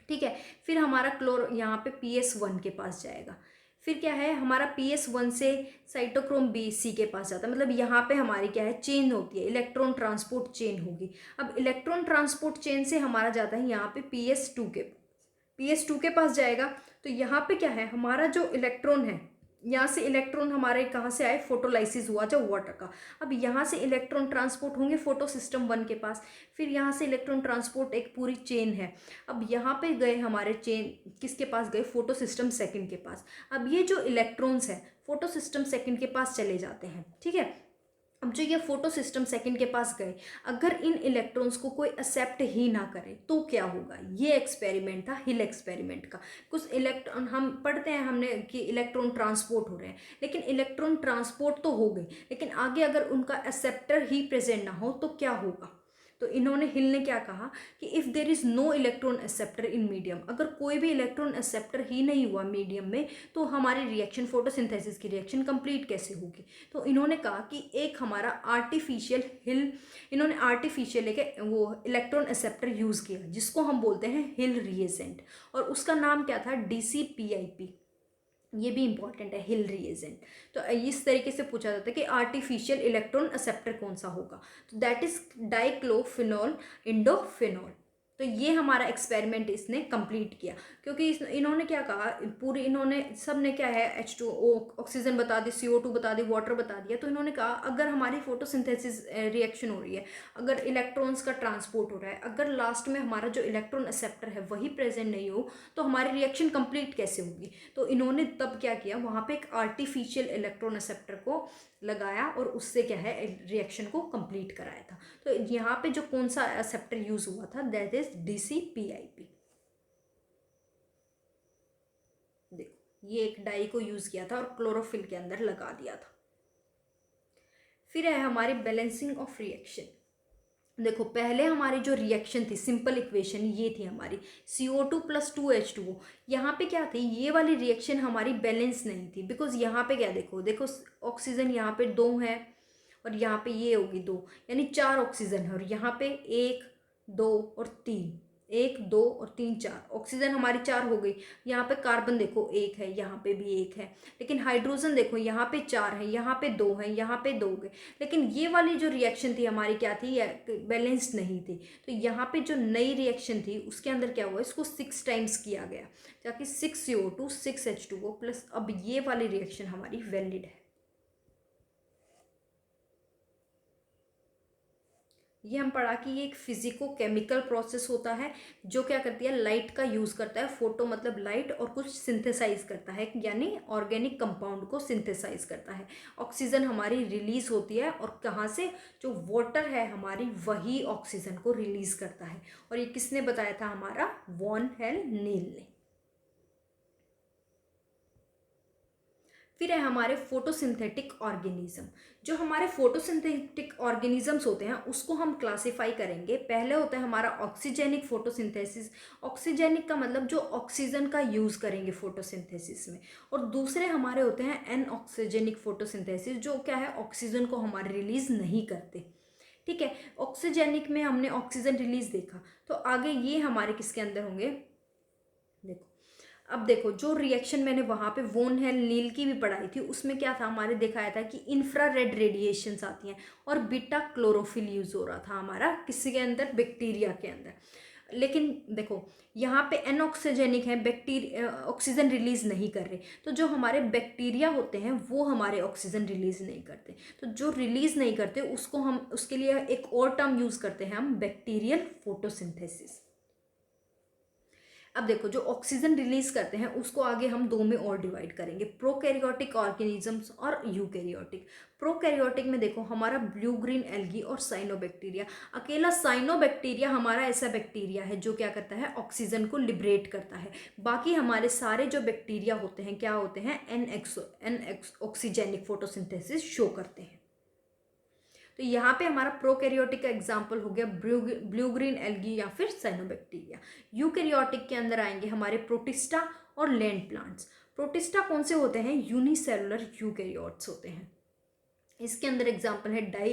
ठीक है, फिर हमारा यहाँ पे PS1 के पास जाएगा। फिर क्या है, हमारा PS1 से साइटोक्रोम BC के पास जाता है, मतलब यहाँ पे हमारी क्या है, चेन होती है, इलेक्ट्रॉन ट्रांसपोर्ट चेन होगी। अब इलेक्ट्रॉन ट्रांसपोर्ट चेन से हमारा जाता है यहाँ पे PS2 के पास जाएगा। तो यहाँ पे क्या है, हमारा जो इलेक्ट्रॉन है, यहाँ से इलेक्ट्रॉन हमारे कहाँ से आए, फोटोलाइसिस हुआ जब वाटर का। अब यहाँ से इलेक्ट्रॉन ट्रांसपोर्ट होंगे फोटो सिस्टम 1 के पास, फिर यहाँ से इलेक्ट्रॉन ट्रांसपोर्ट एक पूरी चेन है। अब यहाँ पे गए हमारे चेन किसके पास गए, फोटो सिस्टम 2 के पास। अब ये जो इलेक्ट्रॉन्स है फोटो सिस्टम 2 के पास चले जाते हैं। ठीक है, अब जो ये फोटो सिस्टम 2 के पास गए, अगर इन इलेक्ट्रॉन्स को कोई एक्सेप्ट ही ना करे तो क्या होगा। ये एक्सपेरिमेंट था हिल एक्सपेरिमेंट का। कुछ इलेक्ट्रॉन हम पढ़ते हैं हमने कि इलेक्ट्रॉन ट्रांसपोर्ट हो रहे हैं, लेकिन इलेक्ट्रॉन ट्रांसपोर्ट तो हो गए, लेकिन आगे अगर उनका एक्सेप्टर ही प्रेजेंट ना हो तो क्या होगा। तो इन्होंने, हिल ने क्या कहा कि if there is no electron acceptor in medium, अगर कोई भी इलेक्ट्रॉन एक्सेप्टर ही नहीं हुआ मीडियम में, तो हमारी रिएक्शन, फोटोसिंथेसिस की रिएक्शन कंप्लीट कैसे होगी। तो इन्होंने कहा कि एक हमारा आर्टिफिशियल हिल, इन्होंने आर्टिफिशियल लेके वो इलेक्ट्रॉन एक्सेप्टर यूज़ किया, जिसको हम बोलते हैं हिल रिएजेंट, और उसका नाम क्या था, DCPIP। ये भी इंपॉर्टेंट है, हिल रिएजेंट। तो इस तरीके से पूछा जाता है कि आर्टिफिशियल इलेक्ट्रॉन एक्सेप्टर कौन सा होगा, तो दैट इज डाइक्लोफिनॉल इंडोफिनॉल। तो ये हमारा एक्सपेरिमेंट इसने कंप्लीट किया, क्योंकि इन्होंने क्या कहा, पूरी इन्होंने सब ने क्या है, H2O ऑक्सीजन बता दी, CO2 बता दी, वाटर बता दिया। तो इन्होंने कहा अगर हमारी फोटोसिंथेसिस रिएक्शन हो रही है, अगर इलेक्ट्रॉन्स का ट्रांसपोर्ट हो रहा है, अगर लास्ट में हमारा जो इलेक्ट्रॉन एक्सेप्टर है वही प्रेजेंट नहीं हो, तो हमारी रिएक्शन कंप्लीट कैसे होगी। तो इन्होंने तब क्या किया, वहाँ पे एक आर्टिफिशियल इलेक्ट्रॉन एक्सेप्टर को लगाया और उससे क्या है, रिएक्शन को कंप्लीट कराया था। तो यहाँ पे जो कौन सा एक्सेप्टर यूज हुआ था, दैट इज DCPIP। देखो ये एक डाई को यूज किया था और क्लोरोफिल के अंदर लगा दिया था। फिर है हमारी बैलेंसिंग ऑफ रिएक्शन। देखो पहले हमारी जो रिएक्शन थी, सिंपल इक्वेशन ये थी हमारी, CO2 + 2H2O। यहाँ पे क्या थी, ये वाली रिएक्शन हमारी बैलेंस नहीं थी, बिकॉज यहाँ पे क्या, देखो ऑक्सीजन यहाँ पे 2 है और यहाँ पे ये होगी 2, यानी 4 ऑक्सीजन है, और यहाँ पे 1 2 और 3, 1 2 और 3 4 ऑक्सीजन हमारी 4 हो गई। यहाँ पे कार्बन देखो 1 है, यहाँ पे भी 1 है, लेकिन हाइड्रोजन देखो यहाँ पे 4 है, यहाँ पे 2 है, यहाँ पे 2 गए। लेकिन ये वाली जो रिएक्शन थी हमारी क्या थी, बैलेंस्ड नहीं थी। तो यहाँ पे जो नई रिएक्शन थी उसके अंदर क्या हुआ, इसको 6 टाइम्स किया गया, ताकि 6 CO2 6 H2O प्लस, अब ये वाली रिएक्शन हमारी वैलिड है। ये हम पढ़ा कि ये एक फिजिको केमिकल प्रोसेस होता है जो क्या करती है, लाइट का यूज़ करता है। फोटो मतलब लाइट, और कुछ सिंथेसाइज करता है, यानी ऑर्गेनिक कंपाउंड को सिंथेसाइज करता है। ऑक्सीजन हमारी रिलीज होती है, और कहाँ से, जो वाटर है हमारी वही ऑक्सीजन को रिलीज करता है। और ये किसने बताया था, हमारा वॉन हेल नील ने। फिर है हमारे फोटोसिंथेटिक ऑर्गेनिज्म। जो हमारे फोटोसिंथेटिक ऑर्गेनिजम्स होते हैं उसको हम क्लासिफाई करेंगे। पहले होता है हमारा ऑक्सीजेनिक फोटोसिंथेसिस। ऑक्सीजेनिक का मतलब जो ऑक्सीजन का यूज़ करेंगे फोटोसिंथेसिस में। और दूसरे हमारे होते हैं एनऑक्सीजेनिक फोटोसिंथेसिस, जो क्या है, ऑक्सीजन को हमारे रिलीज नहीं करते। ठीक है, ऑक्सीजेनिक में हमने ऑक्सीजन रिलीज देखा, तो आगे ये हमारे किसके अंदर होंगे, देखो। अब देखो, जो रिएक्शन मैंने वहाँ पे वोन हेल नील की भी पढ़ाई थी, उसमें क्या था, हमारे दिखाया था कि इंफ्रारेड रेडिएशंस आती हैं, और बीटा क्लोरोफिल यूज़ हो रहा था हमारा किसी के अंदर, बैक्टीरिया के अंदर। लेकिन देखो, यहाँ पे एनऑक्सीजेनिक है, बैक्टीरिया ऑक्सीजन रिलीज नहीं कर रहे, तो जो हमारे बैक्टीरिया होते हैं वो हमारे ऑक्सीजन रिलीज नहीं करते। तो जो रिलीज नहीं करते उसको हम, उसके लिए एक और टर्म यूज़ करते हैं हम, बैक्टीरियल फोटोसिंथेसिस। अब देखो, जो ऑक्सीजन रिलीज करते हैं उसको आगे हम दो में और डिवाइड करेंगे, प्रोकैरियोटिक ऑर्गेनिजम्स और यूकैरियोटिक। प्रोकैरियोटिक में देखो हमारा ब्लू ग्रीन एल्गी और साइनोबैक्टीरिया। अकेला साइनोबैक्टीरिया हमारा ऐसा बैक्टीरिया है जो क्या करता है, ऑक्सीजन को लिबरेट करता है। बाकी हमारे सारे जो बैक्टीरिया होते हैं क्या होते हैं, एन ऑक्सीजेनिक फोटोसिंथेसिस शो करते हैं। तो यहाँ पे हमारा प्रोकैरियोटिक का एग्जाम्पल हो गया ब्लू ग्रीन एल्गी या फिर साइनोबैक्टीरिया। यूकैरियोटिक के अंदर आएंगे हमारे प्रोटिस्टा और लैंड प्लांट्स। प्रोटिस्टा कौन से होते हैं, यूनिसेलुलर यूकैरियोट्स होते हैं। इसके अंदर एग्जाम्पल है डाई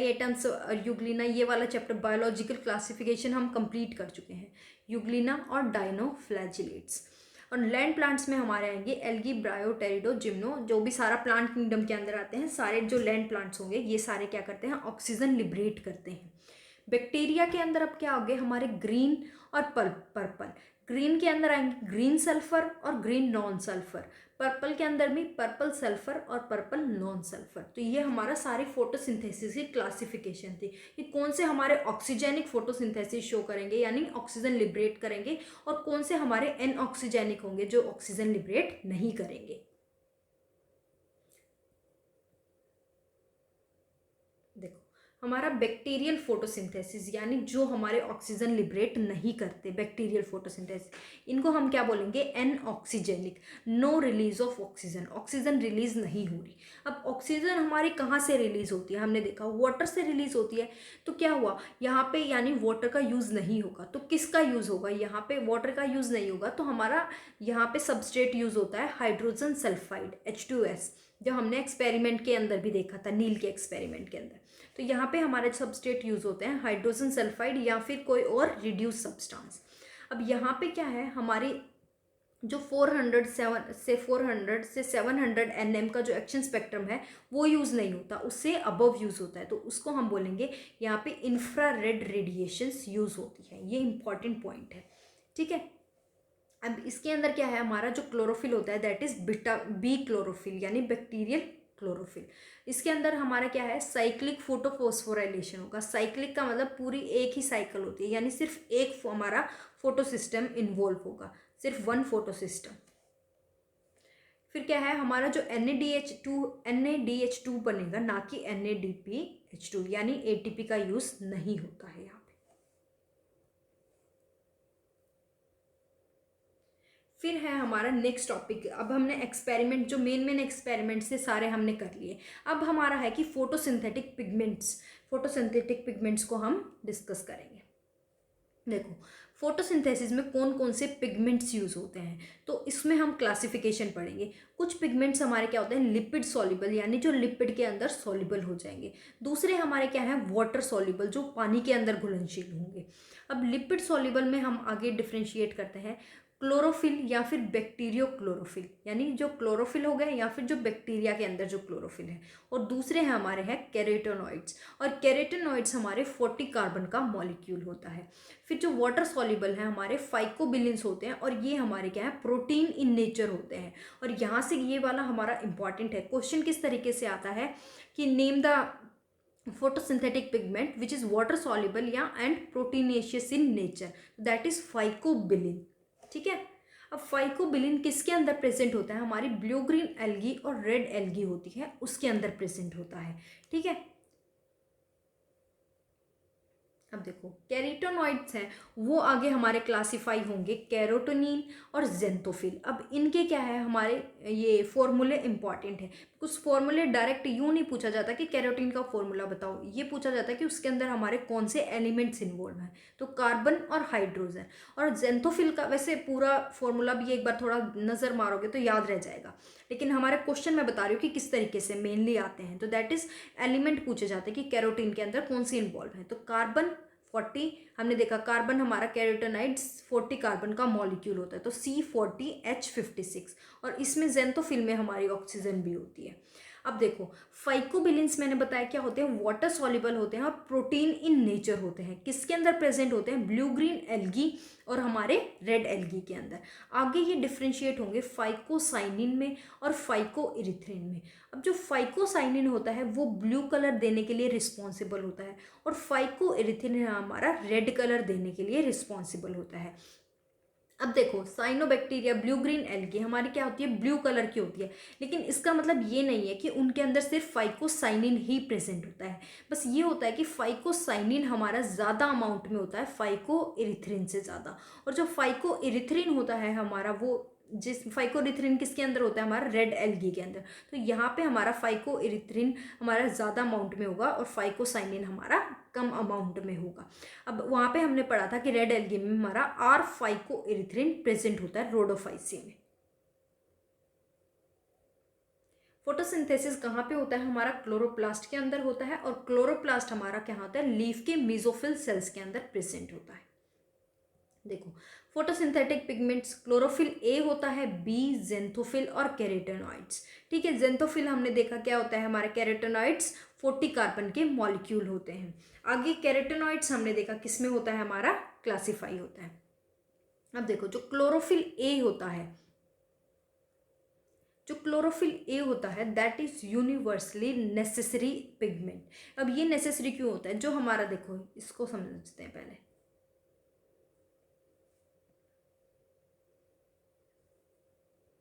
एटम्स और यूग्लिना। ये वाला चैप्टर बायोलॉजिकल क्लासिफिकेशन हम कंप्लीट कर चुके हैं, यूग्लिना और डाइनोफ्लैजिलेट्स। और लैंड प्लांट्स में हमारे आएंगे एल्गी, ब्रायो, टेरिडो, जिम्नो। जो भी सारा प्लांट किंगडम के अंदर आते हैं, सारे जो लैंड प्लांट्स होंगे ये सारे क्या करते हैं, ऑक्सीजन लिबरेट करते हैं। बैक्टीरिया के अंदर अब क्या हो गए हमारे, ग्रीन और पर्पल। ग्रीन के अंदर आएंगे ग्रीन सल्फर और ग्रीन नॉन सल्फर। पर्पल के अंदर भी पर्पल सल्फर और पर्पल नॉन सल्फर। तो ये हमारा सारी फोटोसिंथेसिस की क्लासिफिकेशन थी कि कौन से हमारे ऑक्सीजेनिक फोटोसिंथेसिस शो करेंगे, यानी ऑक्सीजन लिबरेट करेंगे, और कौन से हमारे एनऑक्सीजेनिक होंगे जो ऑक्सीजन लिबरेट नहीं करेंगे। देखो, हमारा बैक्टीरियल फोटोसिंथेसिस, यानी जो हमारे ऑक्सीजन लिबरेट नहीं करते, बैक्टीरियल फोटोसिंथेसिस, इनको हम क्या बोलेंगे, anoxygenic. No release of oxygen, oxygen release नहीं हो रही। अब ऑक्सीजन हमारी कहाँ से रिलीज होती है, हमने देखा वाटर से रिलीज होती है। तो क्या हुआ यहाँ पे, यानी वाटर का यूज़ नहीं होगा, तो किसका यूज़ होगा, यहाँ पे वाटर का यूज़ नहीं होगा, तो हमारा यहाँ पे सबस्ट्रेट यूज़ होता है हाइड्रोजन सल्फाइड H2S, जो हमने एक्सपेरिमेंट के अंदर भी देखा था, नील के एक्सपेरिमेंट के अंदर। तो यहाँ पे हमारे सबस्ट्रेट यूज़ होते हैं हाइड्रोजन सल्फाइड या फिर कोई और रिड्यूस सब्सटेंस। अब यहाँ पे क्या है, हमारी जो 400 से 700 nm का जो एक्शन स्पेक्ट्रम है वो यूज़ नहीं होता, उससे अबव यूज़ होता है। तो उसको हम बोलेंगे यहाँ पे इंफ्रारेड रेडिएशंस यूज़ होती है। ये इंपॉर्टेंट पॉइंट है, ठीक है। अब इसके अंदर क्या है, हमारा जो क्लोरोफिल होता है दैट इज बी क्लोरोफिल, यानी बैक्टीरियल क्लोरोफिल। इसके अंदर हमारा क्या है, साइक्लिक फोटोफॉस्फोराइलेशन होगा। साइक्लिक का मतलब पूरी एक ही साइकिल होती है, यानी सिर्फ एक हमारा फोटो सिस्टम इन्वॉल्व होगा, सिर्फ वन फोटो सिस्टम। फिर क्या है, हमारा जो NADH2 बनेगा, ना कि NADPH2, यानी ATP का यूज नहीं होता है यहाँ पे। फिर है हमारा नेक्स्ट टॉपिक। अब हमने एक्सपेरिमेंट, जो मेन एक्सपेरिमेंट से सारे हमने कर लिए। अब हमारा है कि फोटोसिंथेटिक पिगमेंट्स को हम डिस्कस करेंगे। देखो, फोटोसिंथेसिस में कौन कौन से पिगमेंट्स यूज होते हैं, तो इसमें हम क्लासिफिकेशन पढ़ेंगे। कुछ पिगमेंट्स हमारे क्या होते हैं, लिपिड सॉल्युबल, यानी जो लिपिड के अंदर सॉल्युबल हो जाएंगे। दूसरे हमारे क्या है, वाटर सॉल्युबल, जो पानी के अंदर घुलनशील होंगे। अब लिपिड सॉल्युबल में हम आगे डिफ्रेंशिएट करते हैं क्लोरोफिल या फिर बैक्टीरियो क्लोरोफिल, यानी जो क्लोरोफिल हो गए या फिर जो बैक्टीरिया के अंदर जो क्लोरोफिल है। और दूसरे हैं हमारे हैं कैरोटेनॉइड्स, और कैरोटेनॉइड्स हमारे 40 कार्बन का मॉलिक्यूल होता है। फिर जो वाटर सॉल्युबल है हमारे फाइकोबिलिन्स होते हैं, और ये हमारे क्या है, प्रोटीन इन नेचर होते हैं। और यहाँ से ये वाला हमारा इंपॉर्टेंट है, क्वेश्चन किस तरीके से आता है कि name the photosynthetic pigment which is water soluble या and proteinaceous in nature, that is phycobilin। ठीक है, अब फाइकोबिलिन किसके अंदर प्रेजेंट होता है? हमारी ब्लू ग्रीन एल्गी और रेड एल्गी होती है उसके अंदर प्रेजेंट होता है। ठीक है, अब देखो कैरोटेनॉइड्स हैं वो आगे हमारे क्लासिफाई होंगे कैरोटीनिन और जेंथोफिल। अब इनके क्या है, हमारे ये फॉर्मूले इंपॉर्टेंट है। कुछ फॉर्मूले डायरेक्ट यूँ नहीं पूछा जाता कि कैरोटीन का फॉर्मूला बताओ, ये पूछा जाता है कि उसके अंदर हमारे कौन से एलिमेंट्स इन्वॉल्व हैं, तो कार्बन और हाइड्रोजन। और जेंथोफिल का वैसे पूरा फॉर्मूला भी एक बार थोड़ा नज़र मारोगे तो याद रह जाएगा, लेकिन हमारे क्वेश्चन मैं बता रही हूँ कि किस तरीके से मेनली आते हैं। तो दैट इज एलिमेंट पूछे जाते हैं कि कैरोटीन के अंदर कौन सी इन्वॉल्व है। तो कार्बन 40 हमने देखा, कार्बन हमारा कैरोटेनॉइड्स 40 कार्बन का मॉलिक्यूल होता है, तो C40H56, और इसमें जेंथोफिल में हमारी ऑक्सीजन भी होती है। अब देखो फाइकोबिलिन्स मैंने बताया क्या होते हैं, वाटर सॉल्युबल होते हैं और प्रोटीन इन नेचर होते हैं। किसके अंदर प्रेजेंट होते हैं? ब्लू ग्रीन एल्गी और हमारे रेड एल्गी के अंदर। आगे ये डिफ्रेंशिएट होंगे फाइकोसाइनिन में और फाइकोइरिथ्रिन में। अब जो फाइकोसाइनिन होता है वो ब्लू कलर देने के लिए रिस्पॉन्सिबल होता है और फाइकोइरिथ्रिन हमारा रेड कलर देने के लिए रिस्पॉन्सिबल होता है। अब देखो साइनोबैक्टीरिया ब्लू ग्रीन एल्गी हमारी क्या होती है? ब्लू कलर की होती है, लेकिन इसका मतलब ये नहीं है कि उनके अंदर सिर्फ फाइकोसाइनिन ही प्रेजेंट होता है। बस ये होता है कि फाइकोसाइनिन हमारा ज़्यादा अमाउंट में होता है फाइकोइरिथ्रिन से ज़्यादा। और जो फाइकोइरिथ्रिन होता है हमारा, वो जिस फाइकोइरिथ्रिन किसके अंदर होता है? हमारा रेड एल्गी के अंदर। तो यहाँ पे हमारा फाइकोइरिथ्रिन हमारा ज़्यादा अमाउंट में होगा और फाइकोसाइनिन हमारा कम अमाउंट में होगा। अब वहाँ पे हमने पढ़ा था कि रेड एल्गी में हमारा आर फाइकोइरिथ्रिन प्रेजेंट होता है रोडोफाइसी में। फोटोसिंथेसिस कहाँ पे होता है? हमारा क्लोरोप्लास्ट के अंदर होता है, और क्लोरोप्लास्ट हमारा क्या होता है? लीफ के मेसोफिल सेल्स के अंदर प्रेजेंट होता है। देखो फोटोसिंथेटिक पिगमेंट्स, क्लोरोफिल ए होता है, बी जेंथोफिल और कैरोटेनॉइड्स। ठीक है, जेंथोफिल हमने देखा क्या होता है? हमारे कैरोटेनॉइड्स 40 कार्बन के मॉलिक्यूल होते हैं। आगे कैरोटेनॉइड्स हमने देखा किस में होता है? हमारा क्लासिफाई होता है। अब देखो जो क्लोरोफिल ए होता है, जो क्लोरोफिल ए होता है that is universally necessary pigment. अब ये नेसेसरी क्यों होता है? जो हमारा, देखो इसको समझते हैं पहले।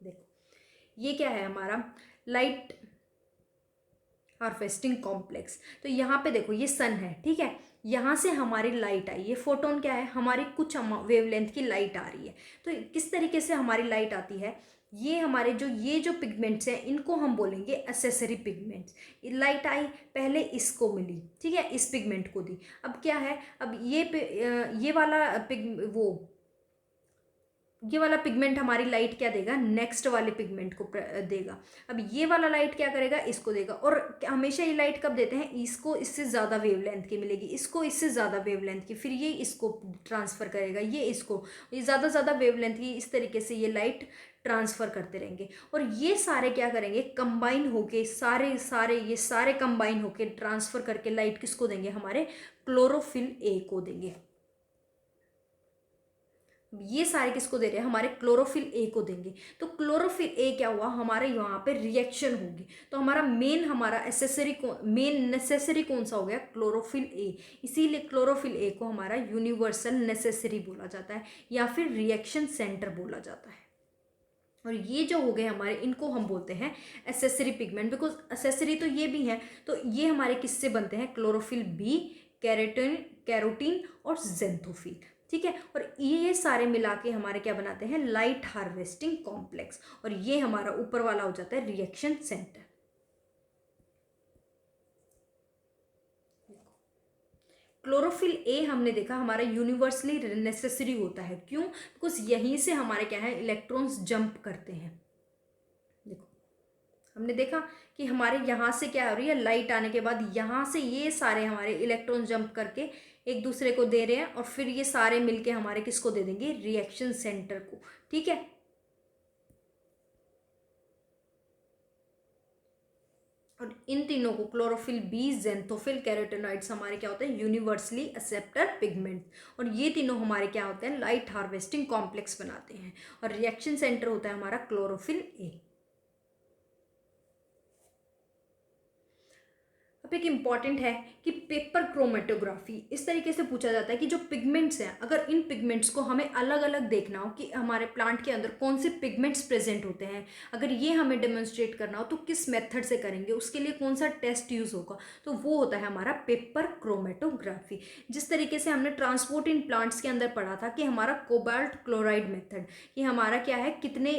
देखो ये क्या है? हमारा लाइट हार्वेस्टिंग कॉम्प्लेक्स। तो यहाँ पे देखो ये सन है, ठीक है, यहाँ से हमारी लाइट आई, ये फोटोन क्या है? हमारी कुछ वेवलेंथ की लाइट आ रही है। तो किस तरीके से हमारी लाइट आती है? ये हमारे जो पिगमेंट्स हैं इनको हम बोलेंगे एसेसरी पिगमेंट्स। लाइट आई, पहले इसको मिली, ठीक है, इस पिगमेंट को दी। अब क्या है? अब ये वाला ये वाला पिगमेंट हमारी लाइट क्या देगा? नेक्स्ट वाले पिगमेंट को देगा। अब ये वाला लाइट क्या करेगा? इसको देगा। और हमेशा ये लाइट कब देते हैं? इसको इससे ज़्यादा वेवलेंथ की मिलेगी, इसको इससे ज़्यादा वेवलेंथ की, फिर ये इसको ट्रांसफ़र करेगा, ये इसको, ये ज़्यादा वेवलेंथ की, इस तरीके से ये लाइट ट्रांसफ़र करते रहेंगे। और ये सारे क्या करेंगे? कंबाइन होके ये सारे कंबाइन होके ट्रांसफ़र करके लाइट किसको देंगे? हमारे क्लोरोफिल ए को देंगे। ये सारे किसको दे रहे हैं? हमारे क्लोरोफिल ए को देंगे। तो क्लोरोफिल ए क्या हुआ? हमारे यहाँ पे रिएक्शन होगी। तो हमारा मेन नेसेसरी कौन सा हो गया? Chlorophyll A. इसीलिए क्लोरोफिल ए को हमारा यूनिवर्सल नेसेसरी बोला जाता है या फिर रिएक्शन सेंटर बोला जाता है। और ये जो हो गए हमारे, इनको हम बोलते हैं एसेसरी पिगमेंट, बिकॉज एसेसरी तो ये भी हैं। तो ये हमारे किससे बनते हैं? क्लोरोफिल बी, कैरोटीन और जेंथोफिल। ठीक है, और ये सारे मिला के हमारे क्या बनाते हैं? Light harvesting complex. और ये हमारा ऊपर वाला हो जाता है रिएक्शन सेंटर। क्लोरोफिल ए हमने देखा हमारा यूनिवर्सली नेसेसरी होता है। क्यों? बिकॉज यहीं से हमारे क्या है? इलेक्ट्रॉन्स जंप करते हैं। देखो हमने देखा कि हमारे यहाँ से क्या हो रही है? लाइट आने के बाद यहाँ से ये सारे हमारे इलेक्ट्रॉन जंप करके एक दूसरे को दे रहे हैं, और फिर ये सारे मिलके हमारे किसको दे देंगे? रिएक्शन सेंटर को। ठीक है, और इन तीनों को, क्लोरोफिल बी, जेंथोफिल, कैरोटेनॉइड्स, हमारे क्या होते हैं? Universally acceptor pigment. और ये तीनों हमारे क्या होते हैं? लाइट हार्वेस्टिंग कॉम्प्लेक्स बनाते हैं। और रिएक्शन सेंटर होता है हमारा क्लोरोफिल ए। अब एक इम्पॉर्टेंट है कि पेपर क्रोमेटोग्राफी इस तरीके से पूछा जाता है कि जो पिगमेंट्स हैं, अगर इन पिगमेंट्स को हमें अलग अलग देखना हो कि हमारे प्लांट के अंदर कौन से पिगमेंट्स प्रेजेंट होते हैं, अगर ये हमें डेमोन्स्ट्रेट करना हो तो किस मेथड से करेंगे, उसके लिए कौन सा टेस्ट यूज़ होगा, तो वो होता है हमारा पेपर क्रोमेटोग्राफी। जिस तरीके से हमने ट्रांसपोर्ट इन प्लांट्स के अंदर पढ़ा था कि हमारा कोबाल्ट क्लोराइड मेथड, कि हमारा क्या है, कितने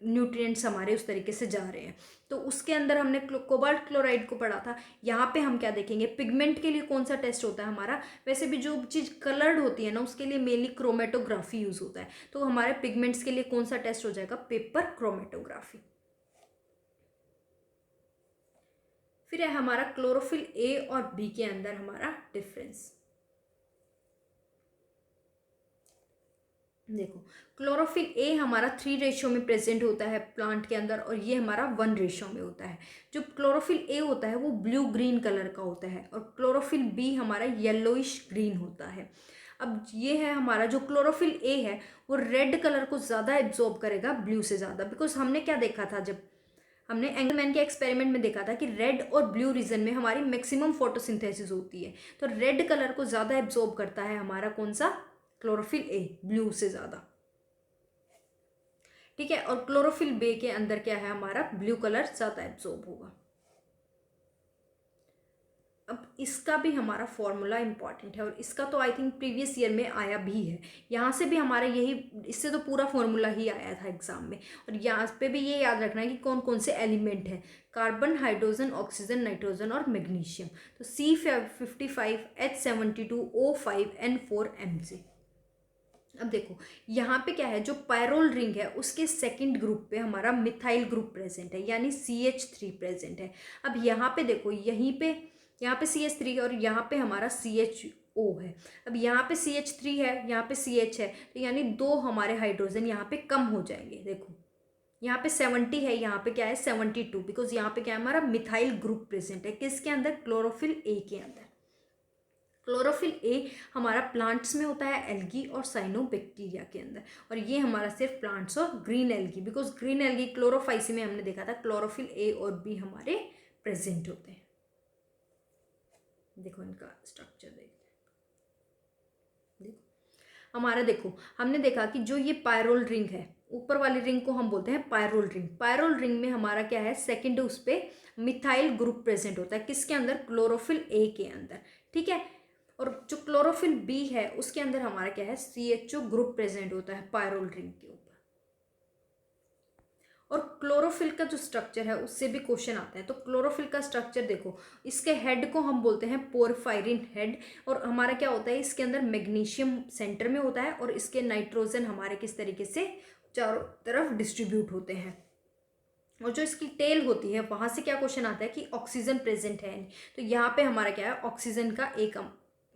न्यूट्रिएंट्स हमारे उस तरीके से जा रहे हैं, तो उसके अंदर हमने कोबाल्ट क्लोराइड को पढ़ा था। यहाँ पे हम क्या देखेंगे, पिगमेंट के लिए कौन सा टेस्ट होता है हमारा, वैसे भी जो चीज़ कलर्ड होती है ना उसके लिए मेनली क्रोमेटोग्राफी यूज़ होता है, तो हमारे पिगमेंट्स के लिए कौन सा टेस्ट हो जाएगा, पेपर क्रोमेटोग्राफी। फिर है हमारा क्लोरोफिल ए और बी के अंदर हमारा डिफरेंस। देखो, क्लोरोफिल ए हमारा 3 रेशियो में प्रेजेंट होता है प्लांट के अंदर, और ये हमारा 1 रेशियो में होता है। जो क्लोरोफिल ए होता है वो ब्लू ग्रीन कलर का होता है, और क्लोरोफिल बी हमारा येलोइश ग्रीन होता है। अब ये है हमारा जो क्लोरोफिल ए है वो रेड कलर को ज़्यादा एब्जॉर्ब करेगा ब्लू से ज़्यादा, बिकॉज हमने क्या देखा था, जब हमने एंगलमैन के एक्सपेरिमेंट में देखा था कि रेड और ब्लू रीजन में हमारी मैक्सिमम फोटोसिंथेसिस होती है, तो रेड कलर को ज़्यादा एब्जॉर्ब करता है हमारा कौन सा, क्लोरोफिल ए, ब्लू से ज़्यादा। ठीक है, और क्लोरोफिल बी के अंदर क्या है, हमारा ब्लू कलर ज़्यादा एब्जॉर्ब होगा। अब इसका भी हमारा फॉर्मूला इंपॉर्टेंट है, और इसका तो आई थिंक प्रीवियस ईयर में आया भी है, यहाँ से भी हमारा यही, इससे तो पूरा फॉर्मूला ही आया था एग्जाम में। और यहाँ पे भी ये याद रखना है कि कौन कौन से एलिमेंट हैं, कार्बन, हाइड्रोजन, ऑक्सीजन, नाइट्रोजन और मैग्नीशियम। तो C55, H72, O5, N4, Mg। अब देखो यहाँ पे क्या है, जो पायरोल रिंग है उसके सेकंड ग्रुप पे हमारा मिथाइल ग्रुप प्रेजेंट है, यानी CH3 प्रेजेंट है। अब यहाँ पे देखो, यहाँ पे CH3 और यहाँ पे हमारा CHO है। अब यहाँ पे CH3 है, यहाँ पे CH है, तो यानी 2 हमारे हाइड्रोजन यहाँ पे कम हो जाएंगे। देखो यहाँ पे 70 है, यहाँ पे क्या है 72, बिकॉज यहाँ पे क्या है, हमारा मिथाइल ग्रुप प्रेजेंट है, किसके अंदर, क्लोरोफिल ए के अंदर। क्लोरोफिल ए हमारा प्लांट्स में होता है, एल्गी और साइनोबैक्टीरिया के अंदर, और ये हमारा सिर्फ प्लांट्स और green algae, because green algae Chlorophyceae में हमने देखा था क्लोरोफिल ए और बी हमारे प्रेजेंट होते हैं। देखो इनका स्ट्रक्चर देखते हैं। देखो हमारा, देखो हमने देखा कि जो ये पायरोल रिंग है, ऊपर वाली रिंग को हम बोलते हैं पायरोल रिंग। पायरोल रिंग में हमारा क्या है, सेकंड उस पर मिथाइल ग्रुप प्रेजेंट होता है, किसके अंदर, क्लोरोफिल ए के अंदर। ठीक है, और जो क्लोरोफिल बी है उसके अंदर हमारा क्या है, CHO ग्रुप प्रेजेंट होता है पायरोल रिंग के ऊपर। और क्लोरोफिल का जो स्ट्रक्चर है उससे भी क्वेश्चन आते हैं, तो क्लोरोफिल का स्ट्रक्चर देखो, इसके हेड को हम बोलते हैं पोरफायरिन हेड, और हमारा क्या होता है, इसके अंदर मैग्नीशियम सेंटर में होता है, और इसके नाइट्रोजन हमारे किस तरीके से चारों तरफ डिस्ट्रीब्यूट होते हैं। और जो इसकी टेल होती है वहाँ से क्या क्वेश्चन आता है कि ऑक्सीजन प्रेजेंट है, तो यहाँ पे हमारा क्या है, ऑक्सीजन का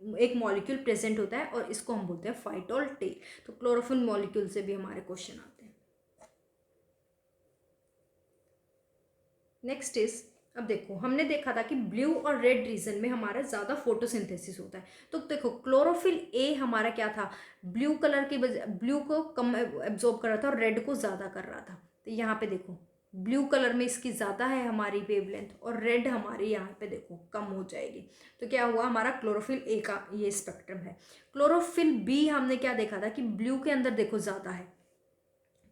एक मॉलिक्यूल प्रेजेंट होता है, और इसको हम बोलते हैं फाइटोल टेल। तो क्लोरोफिल मॉलिक्यूल से भी हमारे क्वेश्चन आते हैं। नेक्स्ट इज, अब देखो हमने देखा था कि ब्लू और रेड रीजन में हमारा ज़्यादा फोटोसिंथेसिस होता है, तो देखो क्लोरोफिल ए हमारा क्या था, ब्लू कलर की वजह, ब्लू को कम एब्जॉर्ब कर रहा था और रेड को ज़्यादा कर रहा था। तो यहाँ पे देखो ब्लू कलर में इसकी ज़्यादा है हमारी वेवलेंथ, और रेड हमारी यहाँ पे देखो कम हो जाएगी। तो क्या हुआ, हमारा क्लोरोफिल ए का ये स्पेक्ट्रम है। क्लोरोफिल बी हमने क्या देखा था कि ब्लू के अंदर देखो ज़्यादा है,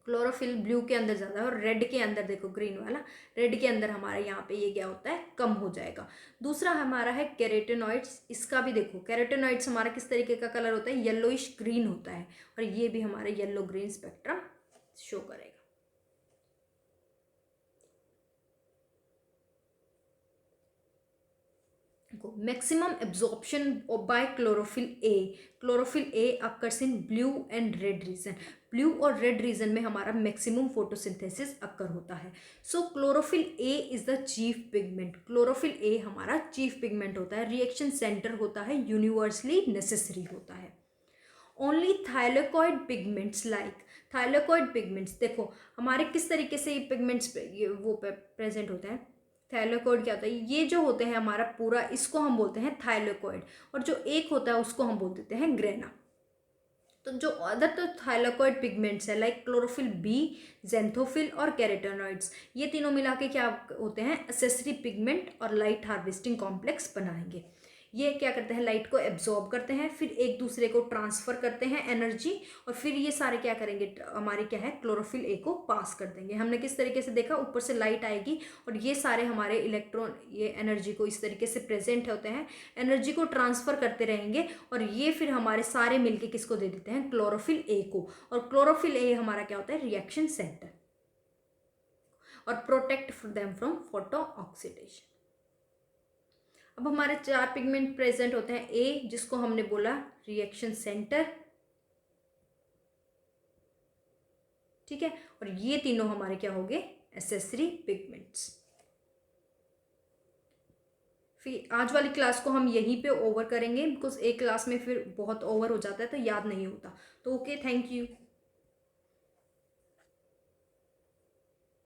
क्लोरोफिल ब्लू के अंदर ज़्यादा है, और रेड के अंदर देखो ग्रीन वाला, रेड के अंदर हमारा यहाँ पे ये क्या होता है, कम हो जाएगा। दूसरा हमारा है कैरोटेनॉइड्स, इसका भी देखो कैरोटेनॉइड्स हमारा किस तरीके का कलर होता है, येलोइश ग्रीन होता है, और ये भी हमारा येलो ग्रीन स्पेक्ट्रम शो करेगा। Maximum absorption by chlorophyll a occurs in blue and red region. Blue और रेड रीजन में हमारा मैक्सिमम फोटोसिंथेसिस अकर होता है। So chlorophyll a is the chief pigment. Chlorophyll a हमारा चीफ पिगमेंट होता है, reaction centre होता है, यूनिवर्सली नेसेसरी होता है। Only thylakoid pigments like, thylakoid pigments देखो हमारे किस तरीके से ये पिगमेंट्स वो प्रेजेंट होते हैं। थाइलेकोइड क्या होता है, ये जो होते हैं हमारा पूरा, इसको हम बोलते हैं थाइलेकोइड, और जो एक होता है उसको हम बोल देते हैं ग्रेना। तो जो अदर तो थाइलाकोइड पिगमेंट्स है लाइक क्लोरोफिल बी, जेंथोफिल और कैरोटेनॉइड्स, ये तीनों मिला के क्या होते हैं, एसेसरी पिगमेंट और लाइट हार्वेस्टिंग कॉम्प्लेक्स बनाएंगे। ये क्या करते हैं, लाइट को एब्जॉर्ब करते हैं, फिर एक दूसरे को ट्रांसफर करते हैं एनर्जी, और फिर ये सारे क्या करेंगे, हमारे क्या है, क्लोरोफिल ए को पास कर देंगे। हमने किस तरीके से देखा, ऊपर से लाइट आएगी और ये सारे हमारे इलेक्ट्रॉन ये एनर्जी को इस तरीके से प्रेजेंट होते हैं, एनर्जी को ट्रांसफर करते रहेंगे, और ये फिर हमारे सारे मिलके किसको दे देते हैं, क्लोरोफिल ए को। और क्लोरोफिल ए हमारा क्या होता है, रिएक्शन सेंटर, और protect them from photo oxidation. अब हमारे 4 पिगमेंट प्रेजेंट होते हैं, ए जिसको हमने बोला रिएक्शन सेंटर, ठीक है, और ये तीनों हमारे क्या हो गए, एसेसरी पिगमेंट्स। फिर आज वाली क्लास को हम यहीं पे ओवर करेंगे, बिकॉज एक क्लास में फिर बहुत ओवर हो जाता है तो याद नहीं होता। तो ओके, थैंक यू।